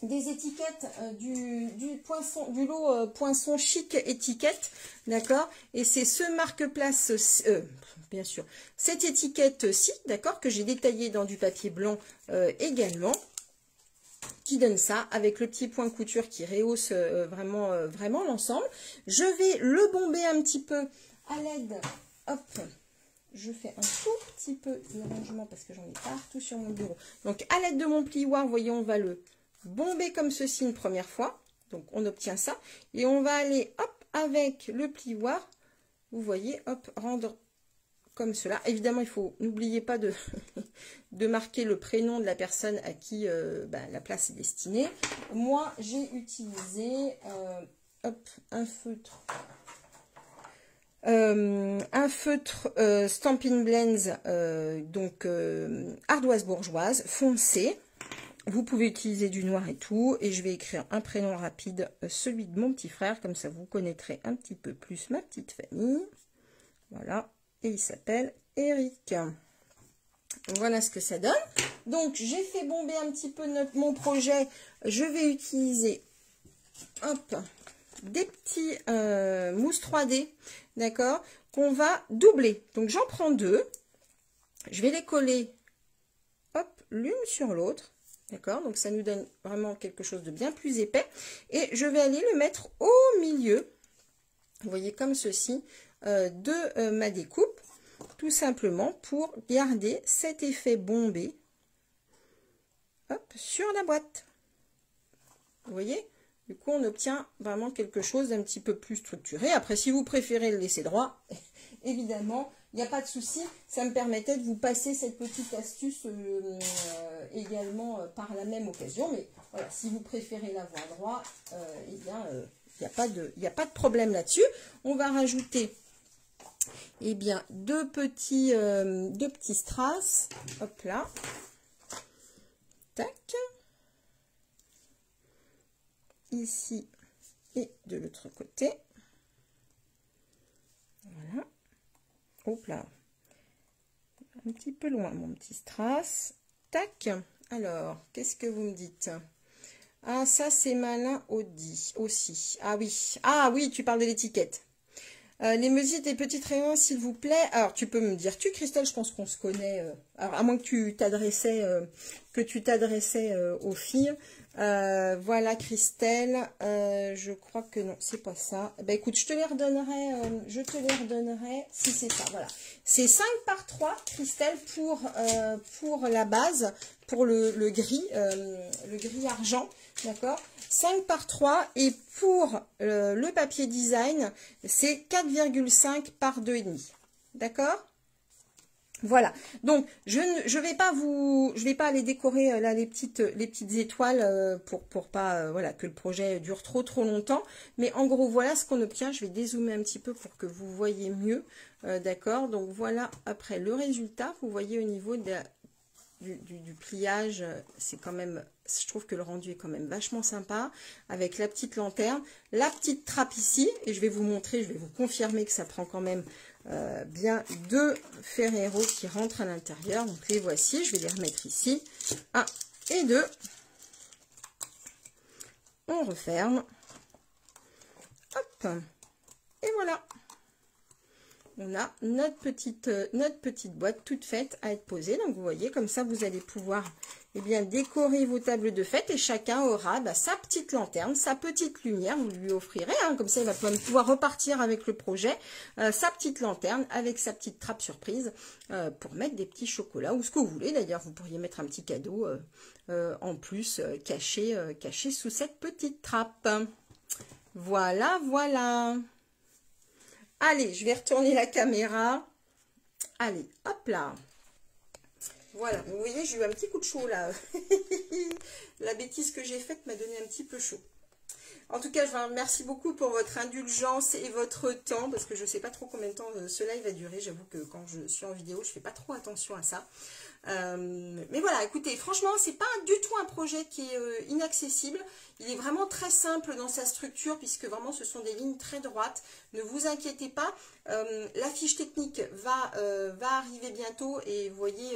des étiquettes du lot Poinçon Chic étiquette, d'accord? Et c'est ce marque-place, bien sûr, cette étiquette-ci, d'accord, que j'ai détaillée dans du papier blanc également, qui donne ça, avec le petit point couture qui rehausse vraiment l'ensemble. Je vais le bomber un petit peu à l'aide, hop, je fais un tout petit peu de rangement parce que j'en ai partout sur mon bureau. Donc, à l'aide de mon plioir, vous voyez, on va le bomber comme ceci une première fois. Donc, on obtient ça. Et on va aller, hop, avec le plioir, vous voyez, hop, rendre comme cela. Évidemment, il faut, n'oubliez pas de, de marquer le prénom de la personne à qui la place est destinée. Moi, j'ai utilisé, hop, un feutre. Stampin' Blends, donc ardoise bourgeoise, foncé. Vous pouvez utiliser du noir et tout. Et je vais écrire un prénom rapide, celui de mon petit frère. Comme ça, vous connaîtrez un petit peu plus ma petite famille. Voilà. Et il s'appelle Eric. Voilà ce que ça donne. Donc, j'ai fait bomber un petit peu mon projet. Je vais utiliser, hop, des petits mousses 3D, d'accord, qu'on va doubler. Donc, j'en prends deux. Je vais les coller, hop, l'une sur l'autre. D'accord, donc ça nous donne vraiment quelque chose de bien plus épais. Et je vais aller le mettre au milieu, vous voyez, comme ceci, de ma découpe. Tout simplement pour garder cet effet bombé, hop, sur la boîte. Vous voyez? Du coup, on obtient vraiment quelque chose d'un petit peu plus structuré. Après, si vous préférez le laisser droit, évidemment, il n'y a pas de souci. Ça me permettait de vous passer cette petite astuce également par la même occasion. Mais voilà, si vous préférez l'avoir droit, eh bien, il n'y a pas de problème là-dessus. On va rajouter eh bien, deux petits strass. Hop là. Tac. Ici et de l'autre côté. Voilà. Hop là. Un petit peu loin, mon petit strass. Tac. Alors, qu'est-ce que vous me dites? Ah, ça, c'est malin aussi. Ah oui. Ah oui, tu parles de l'étiquette. Les musiques des petites rayons, s'il vous plaît. Alors, tu peux me dire, Christelle, je pense qu'on se connaît. Alors, à moins que tu t'adressais aux filles. Voilà, Christelle. Je crois que non, c'est pas ça. Ben, écoute, je te les redonnerai. Si c'est ça, voilà. C'est 5 par 3, Christelle, pour la base, pour le gris argent. D'accord, 5 par 3 et pour le papier design, c'est 4,5 par 2,5. D'accord? Voilà. Donc, je vais pas aller décorer là les petites étoiles pour pas voilà que le projet dure trop longtemps. Mais en gros, voilà ce qu'on obtient. Je vais dézoomer un petit peu pour que vous voyez mieux. D'accord? Donc, voilà après le résultat. Vous voyez au niveau du pliage, c'est quand même, je trouve que le rendu est quand même vachement sympa, avec la petite lanterne, la petite trappe ici, et je vais vous montrer, je vais vous confirmer que ça prend quand même bien 2 Ferrero qui rentrent à l'intérieur. Donc les voici, je vais les remettre ici, 1 et 2, on referme, hop, et voilà. On a notre petite boîte toute faite à être posée. Donc, vous voyez, comme ça, vous allez pouvoir eh bien, décorer vos tables de fête. Et chacun aura sa petite lanterne, sa petite lumière. Vous lui offrirez. Hein, comme ça, il va pouvoir repartir avec le projet. Sa petite lanterne avec sa petite trappe surprise pour mettre des petits chocolats ou ce que vous voulez. D'ailleurs, vous pourriez mettre un petit cadeau en plus caché sous cette petite trappe. Voilà, voilà. Allez, je vais retourner la caméra. Allez, hop là. Voilà, vous voyez, j'ai eu un petit coup de chaud là. La bêtise que j'ai faite m'a donné un petit peu chaud. En tout cas, je vous remercie beaucoup pour votre indulgence et votre temps, parce que je ne sais pas trop combien de temps ce live va durer. J'avoue que quand je suis en vidéo, je ne fais pas trop attention à ça. Mais voilà, écoutez, franchement, c'est pas du tout un projet qui est inaccessible. Il est vraiment très simple dans sa structure, puisque vraiment ce sont des lignes très droites. Ne vous inquiétez pas, la fiche technique va arriver bientôt. Et vous voyez,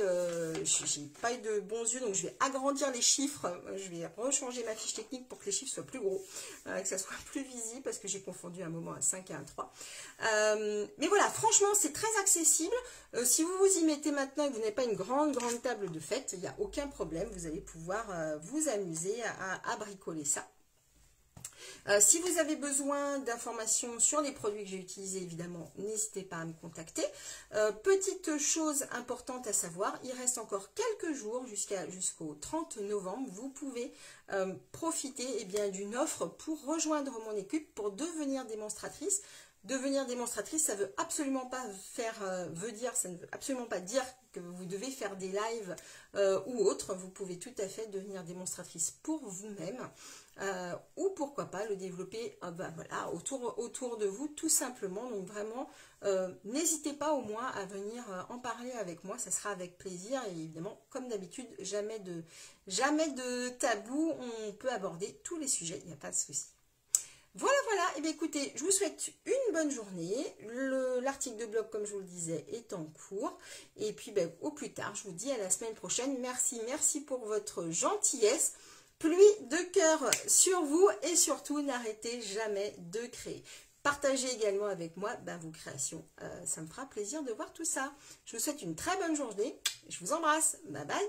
j'ai pas eu de bons yeux, donc je vais agrandir les chiffres. Je vais rechanger ma fiche technique pour que les chiffres soient plus gros, que ça soit plus visible, parce que j'ai confondu un moment un 5 et un 3. Mais voilà, franchement, c'est très accessible. Si vous vous y mettez maintenant et que vous n'avez pas une grande table de fête, il n'y a aucun problème, vous allez pouvoir vous amuser à bricoler ça. Si vous avez besoin d'informations sur les produits que j'ai utilisés, évidemment, n'hésitez pas à me contacter. Petite chose importante à savoir, il reste encore quelques jours jusqu'au 30 novembre. Vous pouvez profiter eh bien, d'une offre pour rejoindre mon équipe, pour devenir démonstratrice. Devenir démonstratrice, ça veut absolument pas ça ne veut absolument pas dire que vous devez faire des lives ou autre. Vous pouvez tout à fait devenir démonstratrice pour vous-même ou pourquoi pas le développer voilà, autour de vous tout simplement. Donc vraiment, n'hésitez pas au moins à venir en parler avec moi, ça sera avec plaisir. Et évidemment, comme d'habitude, jamais de tabou, on peut aborder tous les sujets, il n'y a pas de souci. Voilà, et bien écoutez, je vous souhaite une bonne journée. L'article de blog, comme je vous le disais, est en cours. Et puis, au plus tard, je vous dis à la semaine prochaine. Merci pour votre gentillesse. Pluie de cœur sur vous et surtout, n'arrêtez jamais de créer. Partagez également avec moi vos créations. Ça me fera plaisir de voir tout ça. Je vous souhaite une très bonne journée. Je vous embrasse. Bye bye.